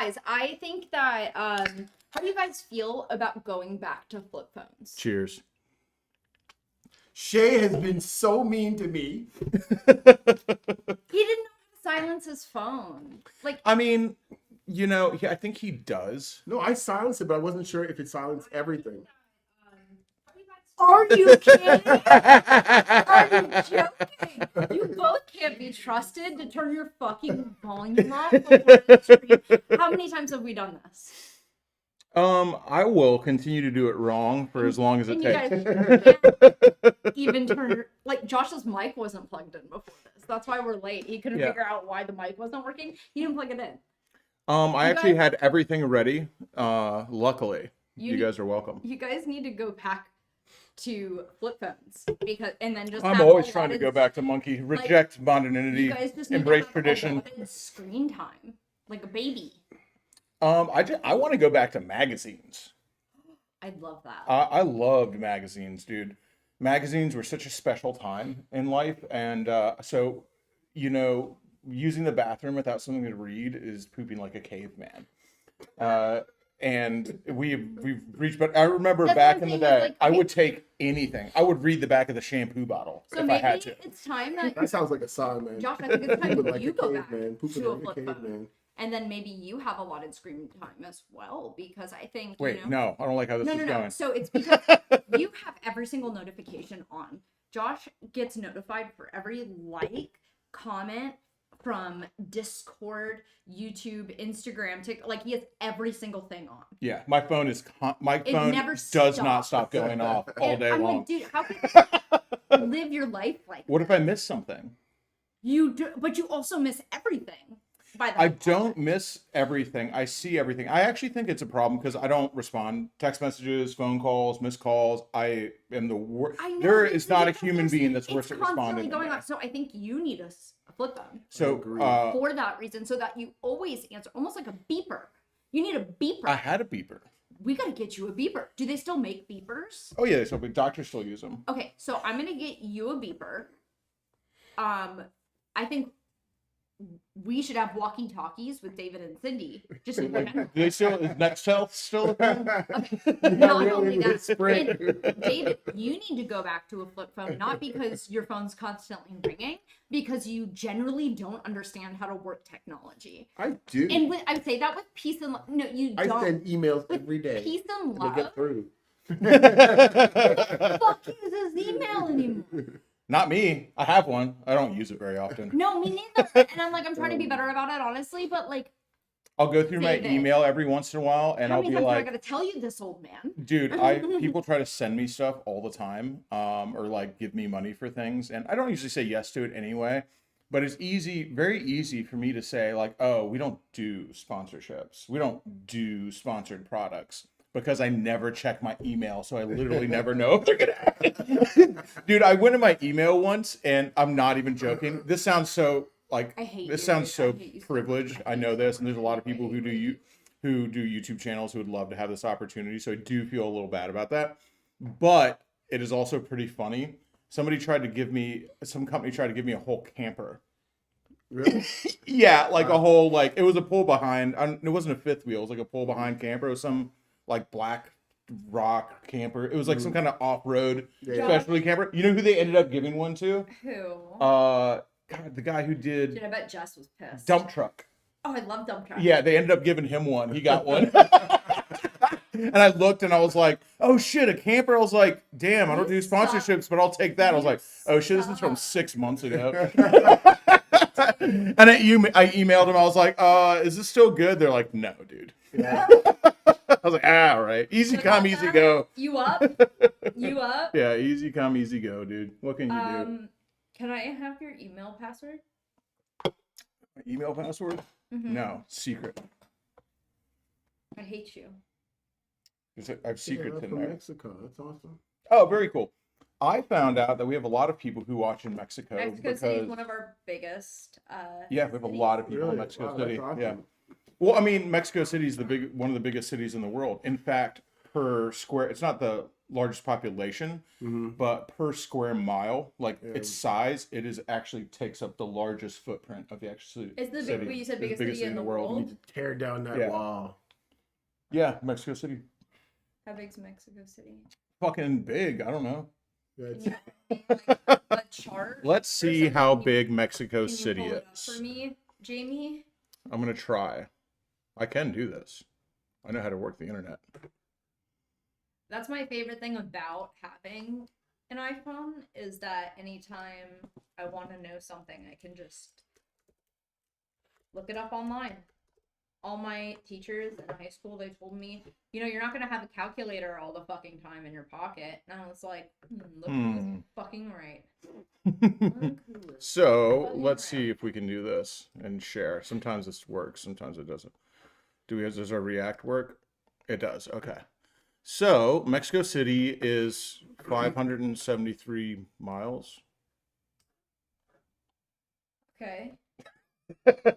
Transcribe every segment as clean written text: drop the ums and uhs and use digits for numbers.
guys, I think that how do you guys feel about going back to flip phones? Cheers. Shay has been so mean to me. He didn't know how to silence his phone. Like, I mean, you know, I think he does. No, I silenced it, but I wasn't sure if it silenced everything. are you kidding? Are you joking? You both can't be trusted to turn your fucking volume off before the stream. How many times have we done this? I will continue to do it wrong for as long as it And you takes. guys can't even turn, like, Josh's mic wasn't plugged in before this. That's why we're late. He couldn't figure out why the mic wasn't working. He didn't plug it in. I actually had everything ready. Luckily, you guys are welcome. You guys need to go back to flip phones and then just. I'm always trying to go back to monkey. Reject modernity. You guys just embrace tradition. Screen time, like a baby. I want to go back to magazines. I love that. I loved magazines, dude. Magazines were such a special time in life, and so, you know, using the bathroom without something to read is pooping like a caveman. And we've reached, but I remember back in the day, like, I would take anything. I would read the back of the shampoo bottle if I had to. It's time that That sounds like a sign, man. Josh, I think it's time like you go back to to a flip phone. And then maybe you have allotted screen time as well, because I think. Wait, no, I don't like how this is going. So it's because you have every single notification on. Josh gets notified for every like, comment from Discord, YouTube, Instagram, TikTok. Like, he has every single thing on. Yeah, my phone is never does not stop going off all day long. I'm like, dude, how can you live your life like What that? if I miss something? You do, but you also miss everything. I don't miss everything. I see everything. I actually think it's a problem because I don't respond. Text messages, phone calls, missed calls. I am the worst. There is not a human being that's worth responding. Going on. So I think you need a flip phone. So for that reason, so that you always answer, almost like a beeper. You need a beeper. I had a beeper. We gotta get you a beeper. Do they still make beepers? Oh yeah, so doctors still use them. Okay, so I'm gonna get you a beeper. I think we should have walkie-talkies with David and Cindy. Just do they still is Nextel still a thing? Not only that, David, you need to go back to a flip phone, not because your phone's constantly ringing, because you generally don't understand how to work technology. I do. And I would say that with peace and love. No, you don't. I send emails every day. Peace and love. To get through. Who the fuck uses email anymore? Not me. I have one. I don't use it very often. No, me neither. And I'm trying to be better about it, honestly. But like, I'll go through my email every once in a while, and I'll be like, I gotta tell you this, old man. Dude, people try to send me stuff all the time, or like give me money for things, and I don't usually say yes to it anyway. But it's very easy for me to say like, oh, we don't do sponsorships. We don't do sponsored products. Because I never check my email, so I literally never know if they're gonna. Dude, I went in my email once, and I'm not even joking. This sounds so like this sounds so privileged. I know this, and there's a lot of people who do YouTube channels who would love to have this opportunity. So I do feel a little bad about that, but it is also pretty funny. Some company tried to give me a whole camper. Really? Yeah, like a whole it was a pull behind. It wasn't a fifth wheel. It was like a pull behind camper. It was some like black rock camper. It was like some kind of off-road specialty camper. You know who they ended up giving one to? Who? God, the guy who did. Dude, I bet Jess was pissed. Dump truck. Oh, I love dump truck. Yeah, they ended up giving him one. He got one. And I looked and I was like, oh shit, a camper. I was like, damn, I don't do sponsorships, but I'll take that. I was like, oh shit, this is from 6 months ago. And I emailed him. I was like, is this still good? They're like, no, dude. Yeah. I was like, all right. Easy come, easy go. You up? You up? Yeah, easy come, easy go, dude. What can you do? Can I have your email password? My email password? Mm-hmm. No, secret. I hate you. I have secrets in there. Mexico. That's awesome. Oh, very cool. I found out that we have a lot of people who watch in Mexico. Mexico City is one of our biggest. Yeah, we have a lot of people in Mexico City. Awesome. Yeah. Well, I mean, Mexico City is one of the biggest cities in the world. In fact, per square. It's not the largest population, Mm-hmm. but per square mile, like Yeah. its size, it is actually takes up the largest footprint of the actual city. It's the city. big, but you said It's the biggest city in the world. You need to tear down that Yeah. wall. Yeah, Mexico City. How big's Mexico City? Fucking big. I don't know. That's, Can you give me, like, a chart? Let's or see something? how Can you- big Mexico Can you City pull it up is. for me, Jamie? I'm gonna try. I can do this. I know how to work the internet. That's my favorite thing about having an iPhone is that anytime I want to know something, I can just look it up online. All my teachers in high school, they told me, you're not going to have a calculator all the fucking time in your pocket. And I was like, look who's fucking right. Look who is So fucking let's right. see if we can do this and share. Sometimes this works, sometimes it doesn't. Does our React work? It does. Okay. So Mexico City is 573 miles. Okay.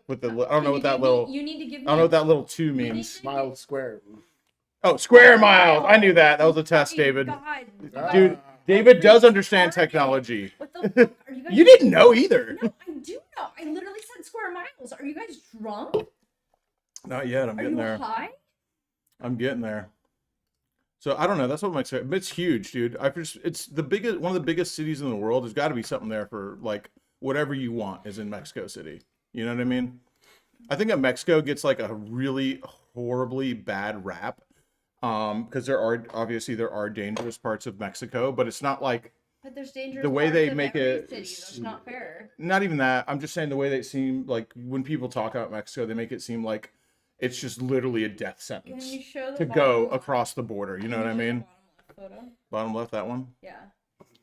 With the I don't know what that You need to give me. I don't know what that little two you need means. to mile square. Oh, square miles. I knew that. That was a test, Fucking David. God, you Ah. guys Dude, are David does retarded. understand technology. What the fuck are you guys? You didn't know either. No, I do know. I literally said square miles. Are you guys drunk? Not yet. I'm Are getting you there. high? I'm getting there. So I don't know. That's what makes it. It's huge, dude. It's the biggest, one of the biggest cities in the world. There's got to be something there for like whatever you want is in Mexico City. You know what I mean? I think that Mexico gets like a really horribly bad rap, because there are dangerous parts of Mexico, but it's not like But there's dangerous the way parts they of make every it. city. That's not fair. Not even that. I'm just saying the way they seem like when people talk about Mexico, they make it seem like it's just literally a death Can sentence you show the to bottom go left? across the border. You know what I Can you show the mean? bottom left photo? Bottom left, that one. Yeah.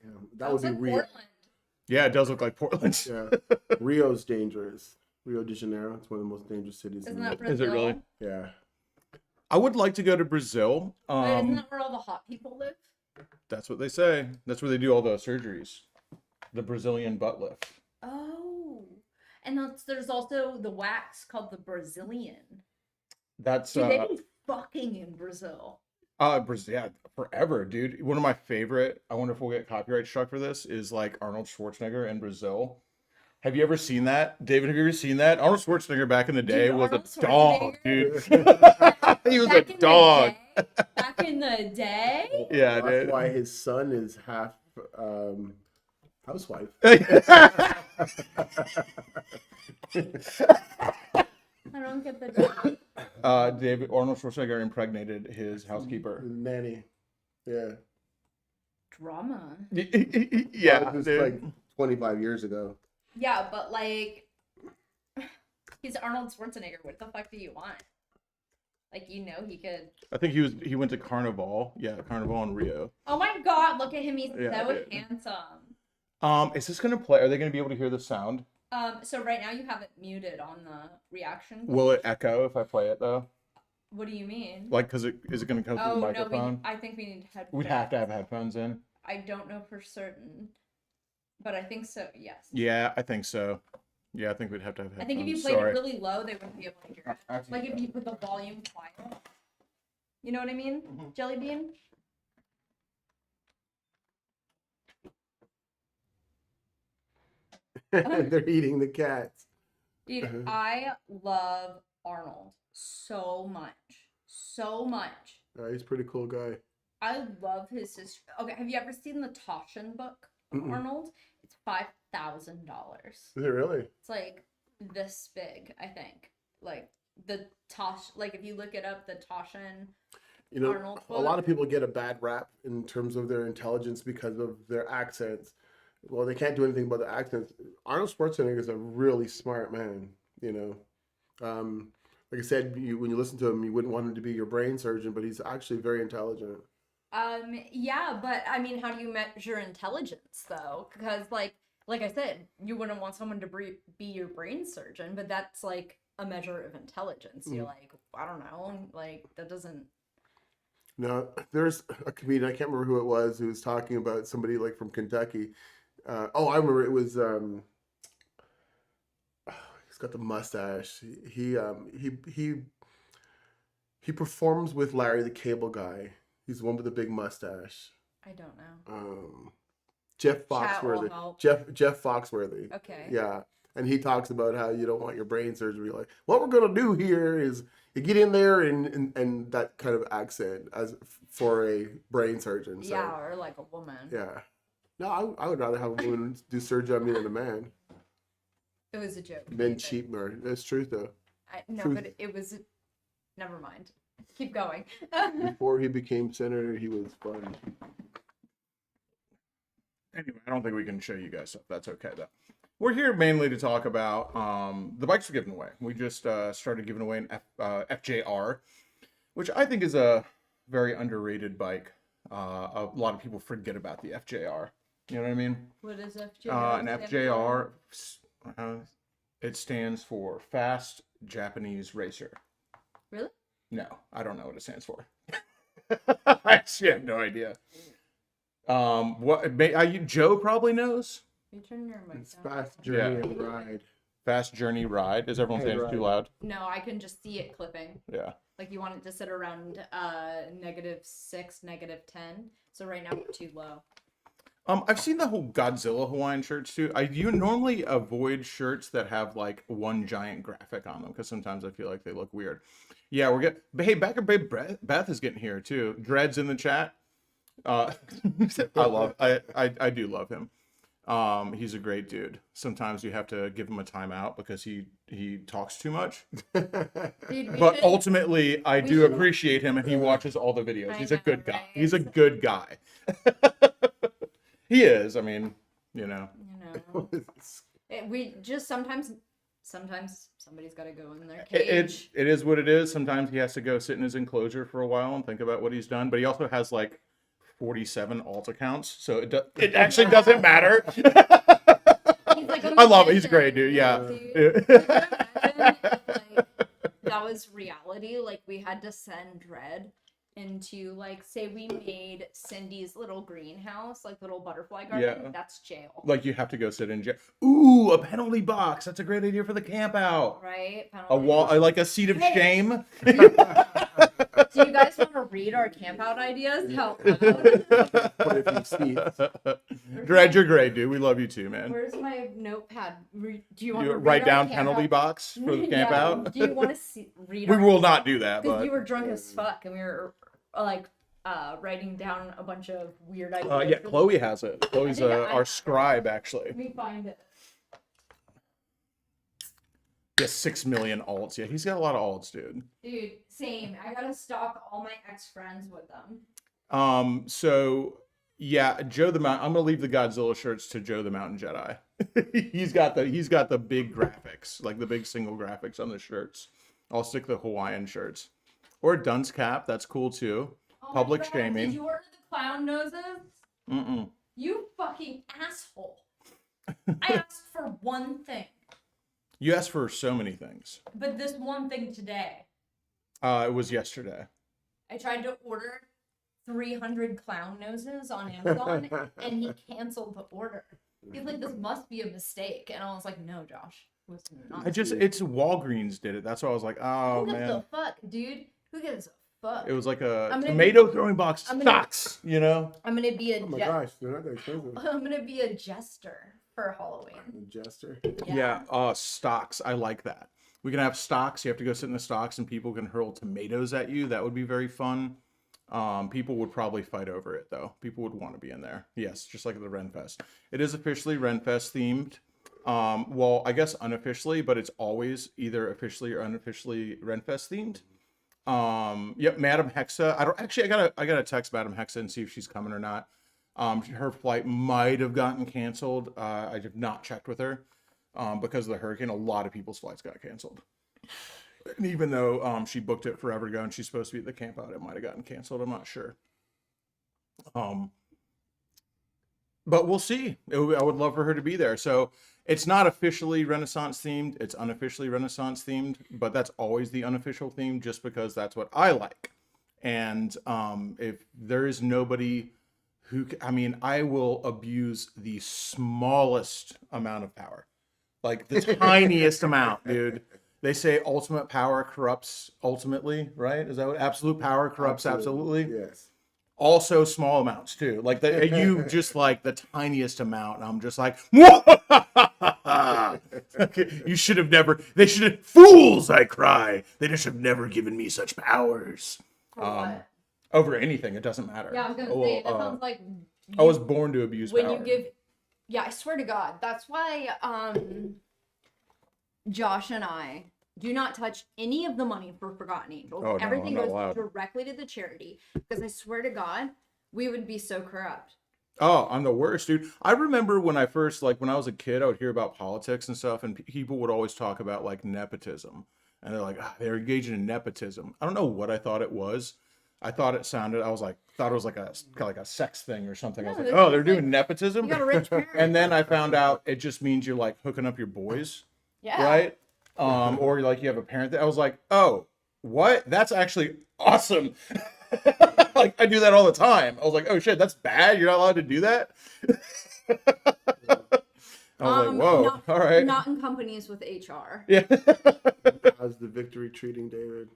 Yeah, that would looks be like Rio. Portland. Yeah, it does look like Portland. Yeah, Rio's dangerous. Rio de Janeiro. It's one of the most dangerous cities Isn't in the that world. Brazil? Is it really? Yeah. I would like to go to Brazil. But isn't that where all the hot people live? That's what they say. That's where they do all the surgeries. The Brazilian butt lift. Oh. And there's also the wax called the Brazilian. That's Dude, they be fucking in Brazil. Brazil, yeah, forever, dude. One of my favorite, I wonder if we'll get copyright struck for this, is like Arnold Schwarzenegger in Brazil. Have you ever seen that? David, have you ever seen that? Arnold Schwarzenegger back in the day Dude, was Arnold a dog, dude. Schwarzenegger. He was a Back in the dog. day? Back in the day? Yeah, That's dude. why his son is half housewife. I don't get the joke. David Arnold Schwarzenegger impregnated his housekeeper. Nanny. Yeah. Drama. Yeah, It was dude. like 25 years ago. Yeah, but like, he's Arnold Schwarzenegger. What the fuck do you want? Like, he could. I think he went to Carnival. Yeah, Carnival in Rio. Oh my God! Look at him. He's Yeah, so dude. handsome. Is this gonna play? Are they gonna be able to hear the sound? So right now you have it muted on the reaction. Will it echo if I play it though? What do you mean? Like, is it gonna come through the Oh no, microphone? I think we need headphones. We'd have to have headphones in. I don't know for certain, but I think so. Yes. Yeah, I think so. Yeah, I think we'd have to have I headphones. think if you played Sorry. it really low, they wouldn't be able to hear it. Like if you put the volume quiet. You know what I mean? Mhm. Jelly bean? They're eating the cats. Dude, I love Arnold so much. So much. He's a pretty cool guy. I love his sister. Okay, have you ever seen the Toshin book of Mm-mm. Arnold? It's $5,000. Is it really? It's like this big, I think. Like the Tosh, like if you look it up, the Toshin. You know, Arnold a lot of people get a bad rap in terms of their intelligence because of their accents. Well, they can't do anything about the accents. Arnold Schwarzenegger is a really smart man, you know. Like I said, when you listen to him, you wouldn't want him to be your brain surgeon, but he's actually very intelligent. Yeah, but I mean, how do you measure intelligence though? Because like I said, you wouldn't want someone to be your brain surgeon, but that's like a measure of intelligence. You're like, I don't know, like that doesn't. Now, there's a comedian, I can't remember who it was, who was talking about somebody like from Kentucky. I remember it was, he's got the mustache. He performs with Larry the Cable Guy. He's the one with the big mustache. I don't know. Jeff Chat will Foxworthy. help. Jeff Foxworthy. Okay. Yeah. And he talks about how you don't want your brain surgery. Like, what we're gonna do here is you get in there and that kind of accent as for a brain surgeon. So, Yeah, or like a woman. yeah. No, I would rather have a woman do surgery on me than a man. It was a joke. Men David. cheat more. That's truth though. No, Truth. but it was. Never mind. Keep going. Before he became senator, he was fun. Anyway, I don't think we can show you guys stuff. That's okay though. We're here mainly to talk about the bikes we're giving away. We just started giving away an FJR, which I think is a very underrated bike. A lot of people forget about the FJR. You know what I mean? What is FJR? An FJR, it stands for Fast Japanese Racer. Really? No, I don't know what it stands for. I actually have no idea. Joe probably knows. You turn your mic It's down. fast journey and ride. Fast Journey Ride. Is everyone saying it's too loud? No, I can just see it clipping. Yeah. Like you want it to sit around -6, -10. So right now we're too low. I've seen the whole Godzilla Hawaiian shirts too. You normally avoid shirts that have like one giant graphic on them because sometimes I feel like they look weird. Yeah, we're getting. Hey, Backer Babe Beth is getting here too. Dreads in the chat. I do love him. He's a great dude. Sometimes you have to give him a timeout because he talks too much. Dude, But ultimately, I do appreciate him, and he watches all the videos. He's a good guy. He's a good guy. He is. I mean, you know. We just sometimes somebody's got to go in their cage. It is what it is. Sometimes he has to go sit in his enclosure for a while and think about what he's done. But he also has like 47 alt accounts, so it actually doesn't matter. He's like I love it. He's a great dude. Yeah. Dude. That was reality. Like we had to send Red into like say we made Cindy's little greenhouse, like little butterfly garden. Yeah. That's jail. Like you have to go sit in jail. Ooh, a penalty box. That's a great idea for the camp out. Right? A wall, like a seat of shame. Do you guys want to read our camp out ideas? Help. Dred, you're great, dude. We love you too, man. Where's my notepad? Do you want to write down penalty box for the camp out? Do you want to read? We will not do that. Because But you were drunk as fuck, and we were like writing down a bunch of weird ideas. yeah, Chloe has it. Chloe's our scribe, actually. Let me find it. Yeah, 6 million alts. Yeah, he's got a lot of alts, dude. Dude, same. I gotta stalk all my ex-friends with them. So yeah, Joe the Mountain. I'm gonna leave the Godzilla shirts to Joe the Mountain Jedi. he's got the big graphics, like the big single graphics on the shirts. I'll stick the Hawaiian shirts. Or a dunce cap, that's cool too. Oh Public my God, shaming. Did you order the clown noses? Mm-mm. You fucking asshole. I asked for one thing. You asked for so many things. But this one thing today. It was yesterday. I tried to order 300 clown noses on Amazon, and he canceled the order. He's like, this must be a mistake. And I was like, no, Josh. It's not. It's Walgreens did it. That's why I was like, oh, Who gives man. a fuck, dude? Who gives a fuck? It was like a tomato throwing box. Stocks, you know? I'm gonna be a Oh my gosh, they're not that expensive. I'm gonna be a jester for Halloween. Jester. Yeah, stocks. I like that. We can have stocks. You have to go sit in the stocks and people can hurl tomatoes at you. That would be very fun. People would probably fight over it, though. People would want to be in there. Yes, just like at the Renfest. It is officially Renfest themed. Well, I guess unofficially, but it's always either officially or unofficially Renfest themed. Yep, Madam Hexa. I gotta text Madam Hexa and see if she's coming or not. Her flight might have gotten canceled. I have not checked with her. Because of the hurricane, a lot of people's flights got canceled. And even though she booked it forever ago and she's supposed to be at the camp out, it might have gotten canceled. I'm not sure. But we'll see. I would love for her to be there. So it's not officially Renaissance themed. It's unofficially Renaissance themed, but that's always the unofficial theme just because that's what I like. And if there is nobody who, I will abuse the smallest amount of power. Like the tiniest amount, dude. They say ultimate power corrupts ultimately, right? Is that what absolute power corrupts absolutely? Yes. Also small amounts too. Like you just like the tiniest amount. And I'm just like, you should have never. They should have fools. I cry. They just have never given me such powers. For what? Over anything, it doesn't matter. Yeah, I was gonna say that sounds like I was born to abuse when power. you give. Yeah, I swear to God, that's why Josh and I do not touch any of the money for Forgotten Angels. Oh, no, Everything I'm not goes allowed. directly to the charity because I swear to God, we would be so corrupt. Oh, I'm the worst, dude. I remember when I first, like, when I was a kid, I would hear about politics and stuff, and people would always talk about, like, nepotism. And they're like, they're engaging in nepotism. I don't know what I thought it was. I thought it sounded, thought it was like a sex thing or something. I was like, oh, they're doing nepotism? You got a rich parent. And then I found out it just means you're, like, hooking up your boys. Yeah. Right? Or, like, you have a parent that I was like, oh, what? That's actually awesome. Like, I do that all the time. I was like, oh shit, that's bad. You're not allowed to do that. I was like, whoa, all right. Not in companies with HR. Yeah. How's the victory treating David?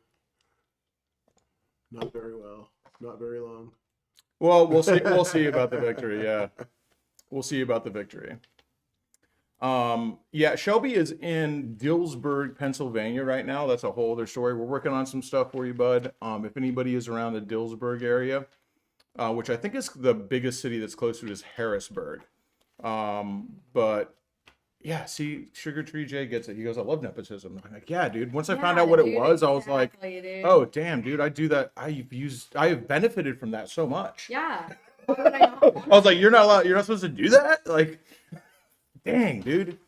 Not very well. Not very long. Well, we'll see. We'll see about the victory. Yeah, we'll see about the victory. Yeah, Shelby is in Dillsburg, Pennsylvania right now. That's a whole other story. We're working on some stuff for you, bud. If anybody is around the Dillsburg area, which I think is the biggest city that's close to it is Harrisburg. But yeah, see, Sugar Tree J gets it. He goes, I love nepotism. I'm like, yeah, dude. Once I found out what it was, I was like, oh, damn, dude, I do that. I have benefited from that so much. Yeah. Why would I not? I was like, you're not allowed, you're not supposed to do that? Like, dang, dude.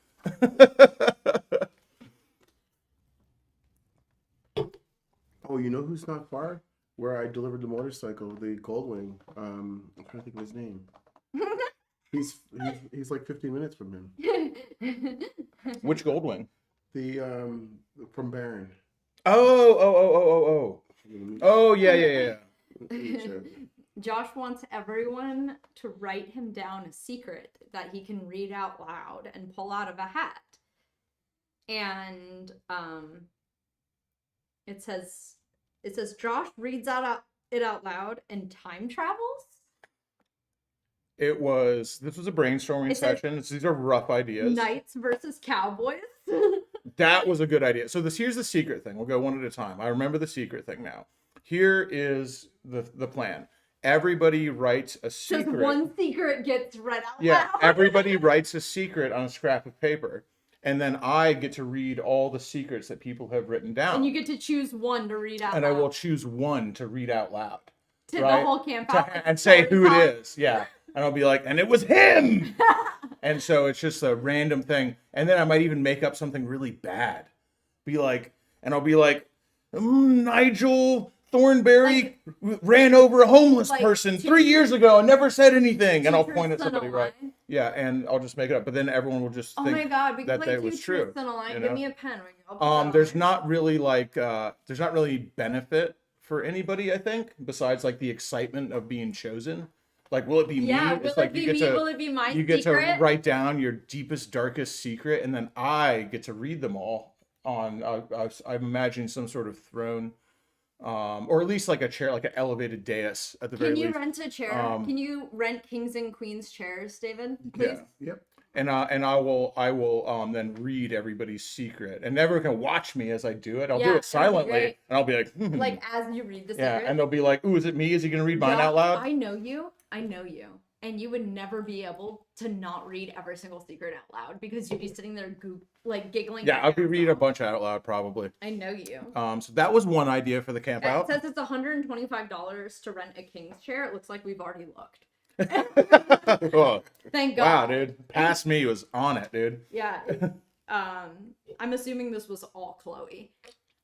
Oh, you know who's not far? Where I delivered the motorcycle, the Goldwing. I'm trying to think of his name. He's like 15 minutes from him. Which Goldwing? The from Barron. Oh, yeah. Josh wants everyone to write him down a secret that he can read out loud and pull out of a hat. And it says Josh reads it out loud and time travels. This was a brainstorming session. These are rough ideas. Knights versus cowboys. That was a good idea. So here's the secret thing. We'll go one at a time. I remember the secret thing now. Here is the plan. Everybody writes a secret. Just one secret gets read out Yeah, loud. everybody writes a secret on a scrap of paper. And then I get to read all the secrets that people have written down. And you get to choose one to read out loud. And I will choose one to read out loud. To the whole camp out. And say who it is. Yeah. And I'll be like, and it was him. And so it's just a random thing. And then I might even make up something really bad. I'll be like, Nigel Thornberry ran over a homeless person 3 years ago and never said anything. And I'll point at somebody, right? Yeah, and I'll just make it up. But then everyone will just think oh my God, we that could it was true. Give me a pen. There's not really there's not really benefit for anybody, I think, besides like the excitement of being chosen. Like, will it be me? It's like will it be my secret? You get to write down your deepest, darkest secret, and then I get to read them all on, I'm imagining some sort of throne, or at least like a chair, like an elevated dais at the very least. Can you rent a chair? Can you rent kings and queens chairs, David? Please? Yeah. Yep. And I will then read everybody's secret, and everyone can watch me as I do it. I'll do it silently, and I'll be like, like as you read the secret. Yeah, and they'll be like, "Ooh, is it me? Is he gonna read mine out loud?" I know you, and you would never be able to not read every single secret out loud because you'd be sitting there giggling. Yeah, I'll be reading a bunch out loud probably. I know you. So that was one idea for the camp out. It says it's $125 to rent a king's chair. It looks like we've already looked. Oh, thank God. Wow, dude. Past me was on it, dude. Yeah. I'm assuming this was all Chloe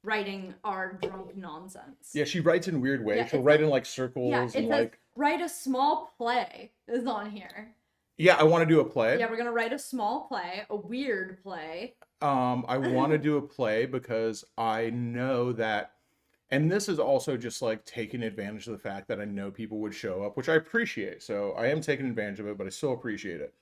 writing our drunk nonsense. Yeah, she writes in weird ways. Yeah, She'll write in like circles it and says, like write a small play is on here. Yeah, I want to do a play. Yeah, we're gonna write a small play, a weird play. I want to do a play because I know that. And this is also just like taking advantage of the fact that I know people would show up, which I appreciate. So I am taking advantage of it, but I still appreciate it.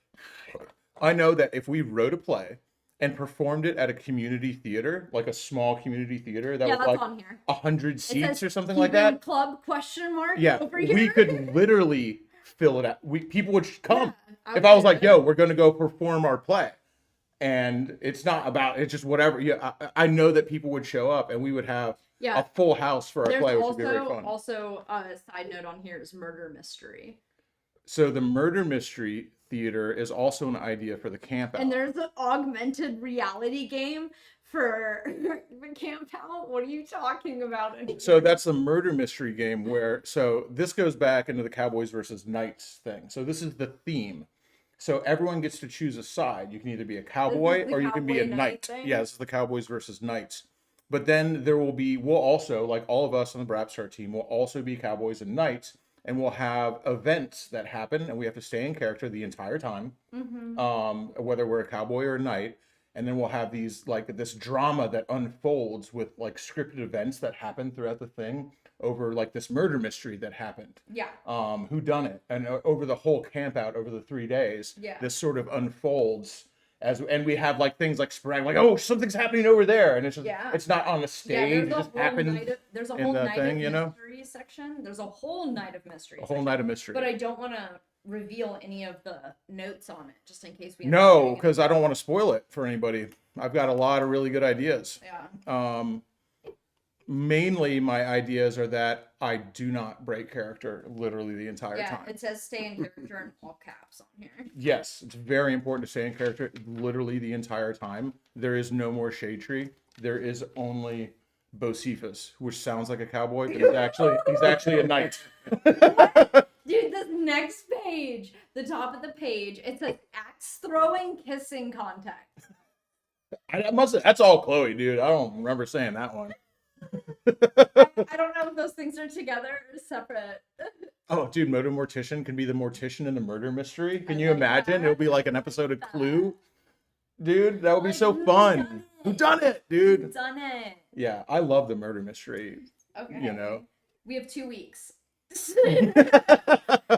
I know that if we wrote a play and performed it at a community theater, like a small community theater that Yeah, was that's like on here. 100 It seats says or something like Hebrew that. Club question mark Yeah, over we here. could literally fill it out. People would come. Yeah, If I was would like, do yo, it. we're going to go perform our play. And it's not about, it's just whatever. Yeah, I know that people would show up and we would have Yeah. a full house for our There's play, which would be very fun. also a side note on here is murder mystery. So the murder mystery theater is also an idea for the camp out. And there's an augmented reality game for the camp out. What are you talking about? So that's the murder mystery game where, so this goes back into the Cowboys versus Knights thing. So this is the theme. So everyone gets to choose a side. You can either be a cowboy the or you can be a cowboy knight knight. thing? Yeah, this is the Cowboys versus Knights. But then we'll also, like all of us on the BRAP Star team, will also be cowboys and knights. And we'll have events that happen and we have to stay in character the entire time. Whether we're a cowboy or a knight. And then we'll have these, like, this drama that unfolds with, like, scripted events that happen throughout the thing over, like, this murder mystery that happened. Yeah. Who done it? And over the whole camp out, over the 3 days, Yeah. this sort of unfolds and we have, like, things like sporadic, like, oh, something's happening over there. And it's just, it's not on the stage. It just happens There's a in whole the night thing, of you know? mystery section. There's a whole night of mystery. A whole night of mystery. But I don't want to reveal any of the notes on it, just in case we. No, because I don't want to spoil it for anybody. I've got a lot of really good ideas. Yeah. Mainly my ideas are that I do not break character literally the entire time. Yeah, it says stay in character in all caps on here. Yes, it's very important to stay in character literally the entire time. There is no more Shade Tree. There is only Bocephus, which sounds like a cowboy, but he's actually a knight. Dude, this next page, the top of the page, it says axe throwing kissing contact. That's all Chloe, dude. I don't remember saying that one. I don't know if those things are together or separate. Oh, dude, Moto Mortician can be the mortician in the murder mystery. Can you like imagine? that. It'll be like an episode of Clue. Dude, that would be Like, so fun. Who done it, dude? Done it. Yeah, I love the murder mystery. Okay. You know. We have 2 weeks.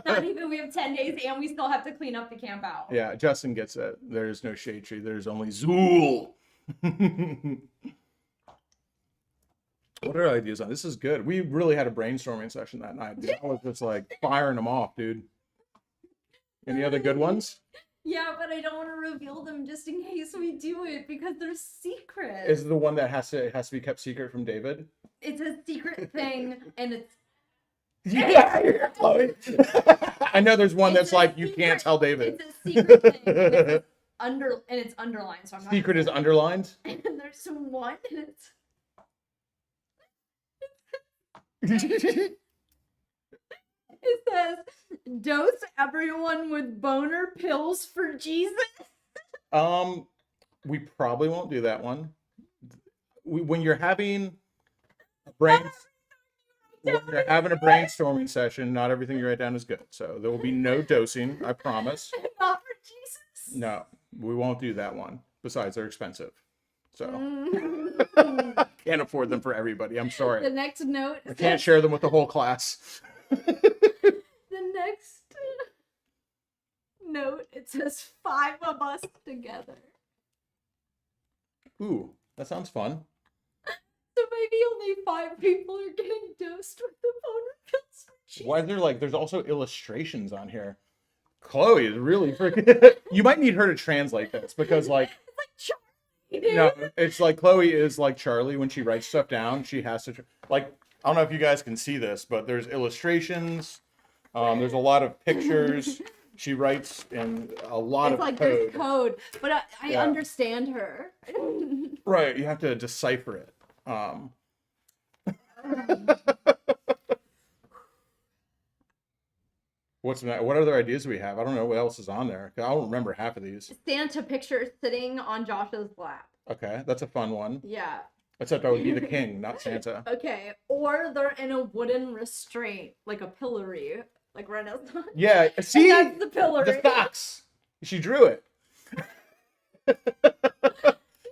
Not even, we have 10 days and we still have to clean up the camp out. Yeah, Justin gets it. There's no Shade Tree. There's only Zool. What are our ideas on? This is good. We really had a brainstorming session that night. Dude. I was just like firing them off, dude. Any other good ones? Yeah, but I don't want to reveal them just in case we do it because they're secret. Is it the one that has to be kept secret from David? It's a secret thing and it's Yeah, you're Chloe. I know there's one that's like you can't tell David. It's a secret thing. And it's underlined, so I'm not Secret is underlined. And there's one and it's it says dose everyone with boner pills for Jesus. We probably won't do that one. When you're having when you're having a brainstorming session, not everything you write down is good. So there will be no dosing, I promise. Not for Jesus. No, we won't do that one. Besides, they're expensive. So can't afford them for everybody. I'm sorry. The next note I can't share them with the whole class. The next note, it says 5 of us together. Ooh, that sounds fun. So maybe only 5 people are getting dosed with the boner pills for Jesus. Why is there there's also illustrations on here? Chloe is really freaking. You might need her to translate this because It's like Charlie, dude. no, it's like Chloe is like Charlie when she writes stuff down. She has to I don't know if you guys can see this, but there's illustrations. There's a lot of pictures. She writes in a lot It's of like code. there's code, but I Yeah. understand her. Right, you have to decipher it. What other ideas do we have? I don't know what else is on there. I don't remember half of these. Santa picture sitting on Josh's lap. Okay, that's a fun one. Yeah. Except I would be the king, not Santa. Okay. Or they're in a wooden restraint, like a pillory, like Renaissance. Yeah, see? And that's the pillory. The socks. She drew it.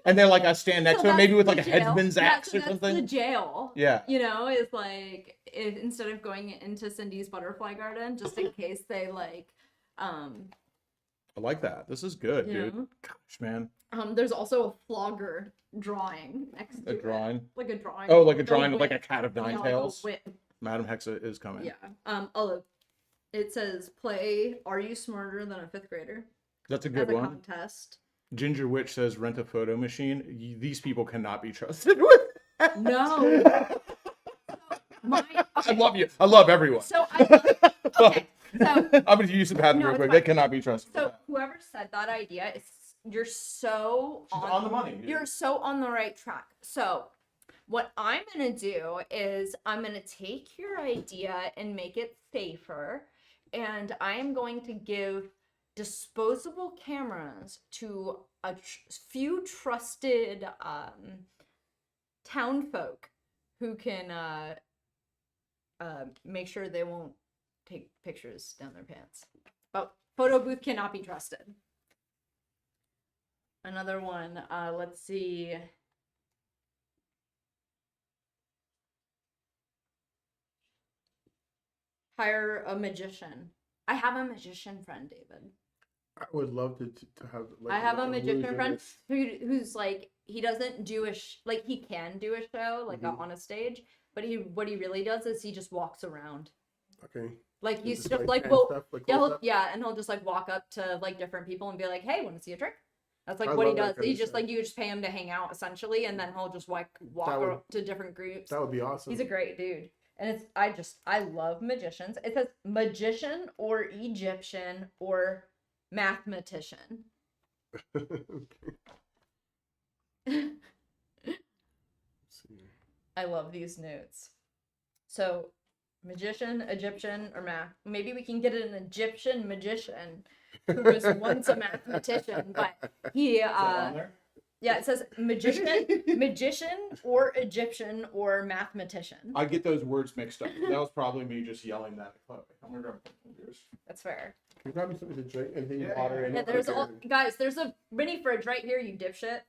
And then I stand next So to her, maybe with that's like a the jail. headsman's Yeah, axe so or that's something. the jail. Yeah. You know, it's like instead of going into Cindy's butterfly garden, just in case they I like that. This is good, you dude. know. Gosh, man. There's also a flogger drawing next to A it. drawing. Like a drawing. Oh, like a Like drawing of like a whip. cat of nine Yeah, like a tails. whip. Madam Hexa is coming. Yeah. It says play Are You Smarter Than a Fifth Grader? That's a As good a one. contest. Ginger Witch says rent a photo machine. These people cannot be trusted with. No. I love you. I love everyone. So okay. So I'm gonna use the bathroom No, real it's quick. fine. They cannot be trusted. So with that. whoever said that idea is you're so She's on the money. Dude. You're so on the right track. So what I'm gonna do is I'm gonna take your idea and make it safer, and I am going to give disposable cameras to a few trusted town folk who can make sure they won't take pictures down their pants. But photo booth cannot be trusted. Another one, let's see. Hire a magician. I have a magician friend, David. I would love to have. Like, I have a really magician friend famous- who's like, he doesn't do like he can do a show like on a stage, but what he really does is he just walks around. Okay. Like he's Just, just like, like, hand well, stuff, like yeah, cool he'll, stuff? yeah, and he'll just like walk up to like different people and be like, "Hey, want to see a trick?" That's like I what he love that does. kind He of just stuff. like you just pay him to hang out essentially, and then he'll just walk That would- to different groups. That would be awesome. He's a great dude. And I love magicians. It says magician or Egyptian or mathematician. I love these notes. So, magician, Egyptian, or math. Maybe we can get an Egyptian magician who was once a mathematician, but he yeah, it says magician or Egyptian or mathematician. I get those words mixed up. That was probably me just yelling that. I'm gonna grab yours. That's fair. Can you grab me something to drink? Anything Yeah, water? Yeah, guys, there's a mini fridge right here, you dipshit.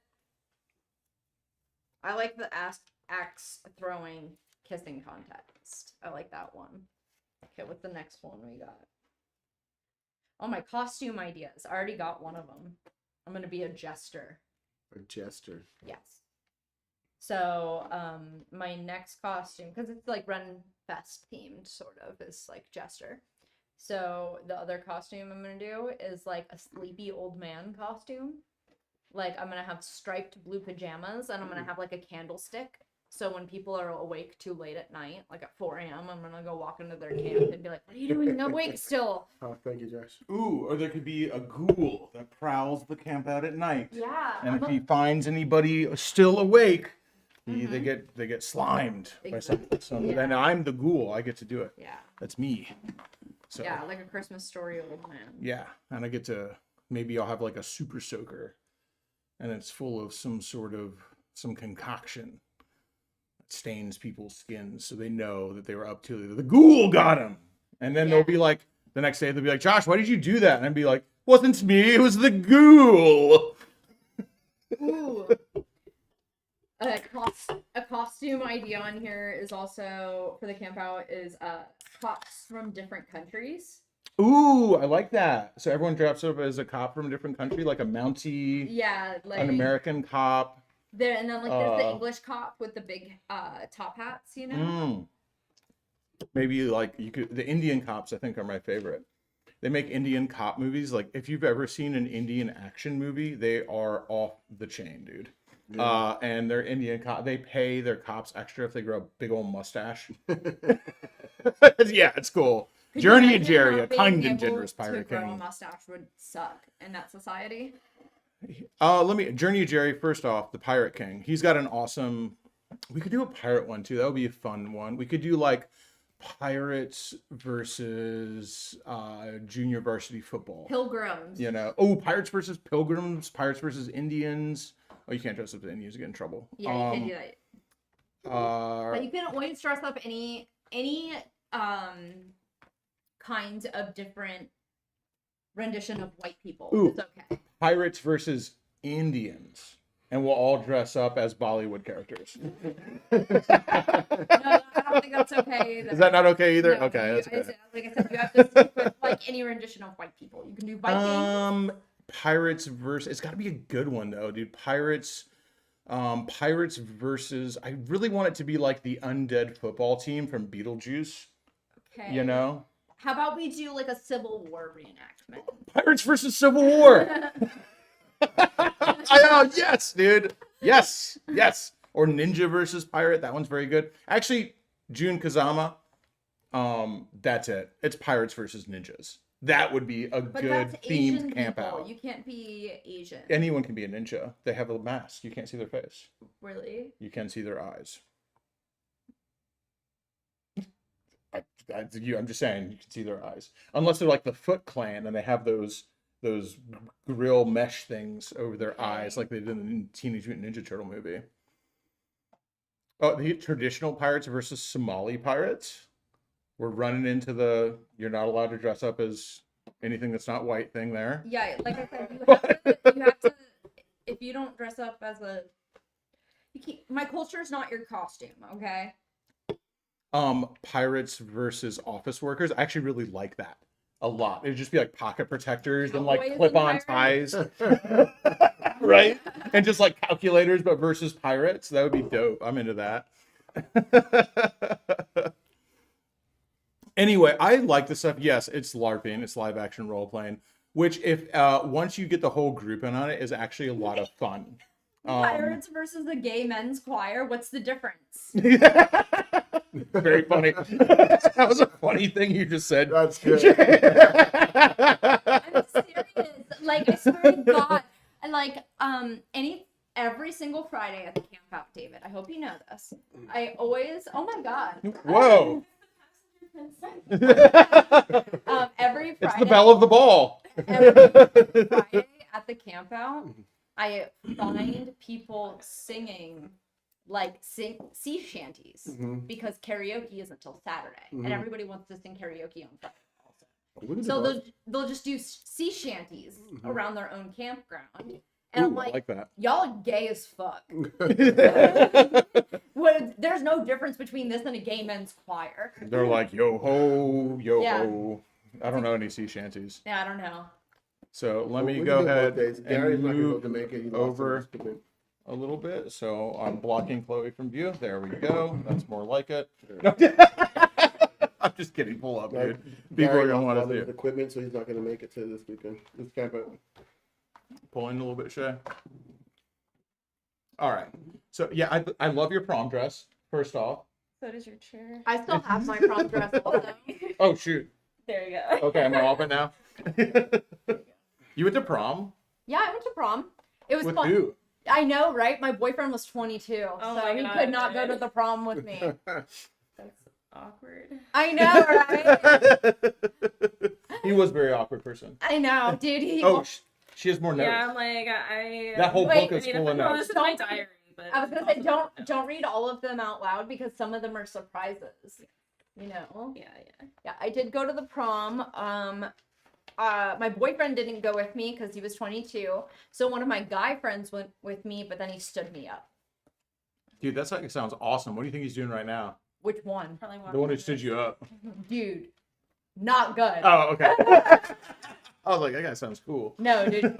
I like the axe throwing kissing contest. I like that one. Okay, what's the next one we got? Oh, my costume ideas. I already got one of them. I'm gonna be a jester. A jester. Yes. So, my next costume, because it's like Ren Fest themed, sort of, is like jester. So the other costume I'm gonna do is like a sleepy old man costume. Like I'm gonna have striped blue pajamas, and I'm gonna have like a candlestick. So when people are awake too late at night, like at 4 a.m., I'm gonna go walk into their camp and be like, "What are you doing awake still?" Oh, thank you, Josh. Ooh, or there could be a ghoul that prowls the camp out at night. Yeah. And if he finds anybody still awake, they get slimed by something. So Yeah. then I'm the ghoul. I get to do it. Yeah. That's me. So Yeah, like a Christmas story old man. yeah, and I get to maybe I'll have like a super soaker, and it's full of some concoction that stains people's skins, so they know that they were up to the ghoul got him. And then they'll be like, the next day they'll be like, "Josh, why did you do that?" And I'd be like, "Wasn't me. It was the ghoul." Ooh. A costume idea on here is also for the camp out is cops from different countries. Ooh, I like that. So everyone drops up as a cop from a different country, like a Mountie, Yeah, like an American cop. there, and then like there's the English cop with the big top hats, you know. Mm. Maybe like the Indian cops I think are my favorite. They make Indian cop movies. Like if you've ever seen an Indian action movie, they are off the chain, dude. Yeah. And they're Indian cop. They pay their cops extra if they grow a big old mustache. Yeah, it's cool. Could you Journey of imagine Jerry, not a kind being and able generous pirate to grow a king. mustache would suck in that society. Journey of Jerry, first off, the Pirate King. He's got an awesome, we could do a pirate one too. That would be a fun one. We could do like pirates versus junior varsity football. Pilgrims. You know, oh, pirates versus pilgrims, pirates versus Indians. Oh, you can't dress up as Indians, you get in trouble. Yeah, you can do that. But you can always dress up any kinds of different rendition of white people. Ooh. It's okay. Pirates versus Indians. And we'll all dress up as Bollywood characters. No, I don't think that's okay either. Is that not okay either? No, Okay, that's okay. Like I said, you have to stick with like any rendition of white people. You can do Vikings. Pirates versus. It's got to be a good one though, dude. Pirates versus. I really want it to be like the undead football team from Beetlejuice. Okay. You know, How about we do like a Civil War reenactment? Pirates versus Civil War. Yes, dude. Yes. Or Ninja versus Pirate. That one's very good. Actually, Jun Kazama. That's it. It's Pirates versus Ninjas. That would be a But good that's themed Asian camp people. out. You can't be Asian. Anyone can be a ninja. They have a mask. You can't see their face. Really? You can see their eyes. I'm just saying you can see their eyes, unless they're like the Foot Clan and they have those grill mesh things over their eyes, like they did in the Teenage Mutant Ninja Turtle movie. Oh, the traditional pirates versus Somali pirates. We're running into the you're not allowed to dress up as anything that's not white thing there. Yeah, like I said, you have to. If you don't dress up as my culture is not your costume, okay? Pirates versus office workers. I actually really like that a lot. It'd just be like pocket protectors and like Cowboys clip-on and ties, right? And just like calculators, but versus pirates. That would be dope. I'm into that. Anyway, I like this stuff. Yes, it's LARPing. It's live action role playing, which if once you get the whole group in on it, is actually a lot of fun. Pirates versus a gay men's choir. What's the difference? Very funny. That was a funny thing you just said. That's good. I'm serious. Like, I swear to God. Like, every single Friday at the camp out, David. I hope you know this. I always. Oh my God. Whoa. Every Friday. It's the bell of the ball. Every Friday at the camp out, I find people singing sea shanties because karaoke is until Saturday, and everybody wants to sing karaoke on Friday also. So they'll just do sea shanties around their own campground, and I'm I like that. y'all are gay as fuck. There's no difference between this and a gay men's choir. They're like yo ho, yo Yeah. ho. I don't know any sea shanties. Yeah, I don't know. So let me We go can do ahead both days. Gary's and not gonna be able move to make it. He lost over some of his equipment. a little bit. So I'm blocking Chloe from view. There we go. That's more like it. I'm just kidding. Pull up, dude. People Gary are gonna lost want all to see his it. equipment, so he's not gonna make it to this weekend. This camp out. Pull in a little bit, Shay. All right. So yeah, I love your prom dress. First off. So does your chair. I still have my prom dress also. Oh shoot. There you go. Okay, I'm off it now. You went to prom? Yeah, I went to prom. It was With fun. who? I know, right? My boyfriend was 22, Oh so my he God, could not go dude. to the prom with me. That's awkward. I know, right? He was a very awkward person. I know, dude. Oh, she has more notes. Yeah, I'm like I. That whole Wait, book is I mean, full of well, notes. this is my diary, but I was gonna say don't read all of them out loud because some of them are surprises. You know. Yeah. Yeah, I did go to the prom. My boyfriend didn't go with me because he was 22. So one of my guy friends went with me, but then he stood me up. Dude, that sounds awesome. What do you think he's doing right now? Which one? Probably The one who stood you up. Dude, not good. Oh, okay. I was like, that guy sounds cool. No, dude.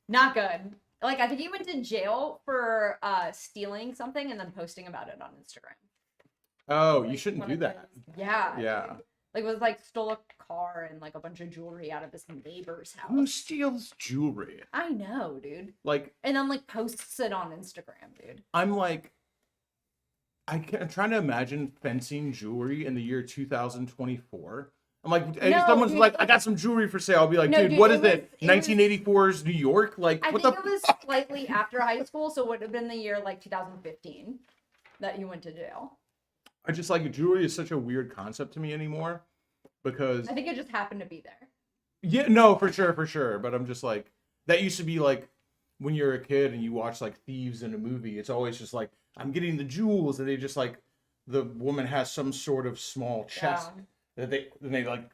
Not good. Like, I think he went to jail for stealing something and then posting about it on Instagram. Oh, you Like, shouldn't one do of that. Yeah. Yeah. Like, it was like stole a car and like a bunch of jewelry out of his neighbor's Who house. steals jewelry? I know, dude. Like, And then like posts it on Instagram, dude. I'm like, I'm trying to imagine fencing jewelry in the year 2024. I'm like, if No, someone's dude, like, I got some jewelry for sale. I'll be like, No, dude, dude, what it is it? was- it was- 1984's New York? Like, I what think the? it was slightly after high school, so it would have been the year like 2015 that you went to jail. I just like jewelry is such a weird concept to me anymore because I think it just happened to be there. yeah, no, for sure. But I'm just like, that used to be like when you're a kid and you watch like thieves in a movie. It's always just like, I'm getting the jewels, and they just like the woman has some sort of small chest Yeah. that they like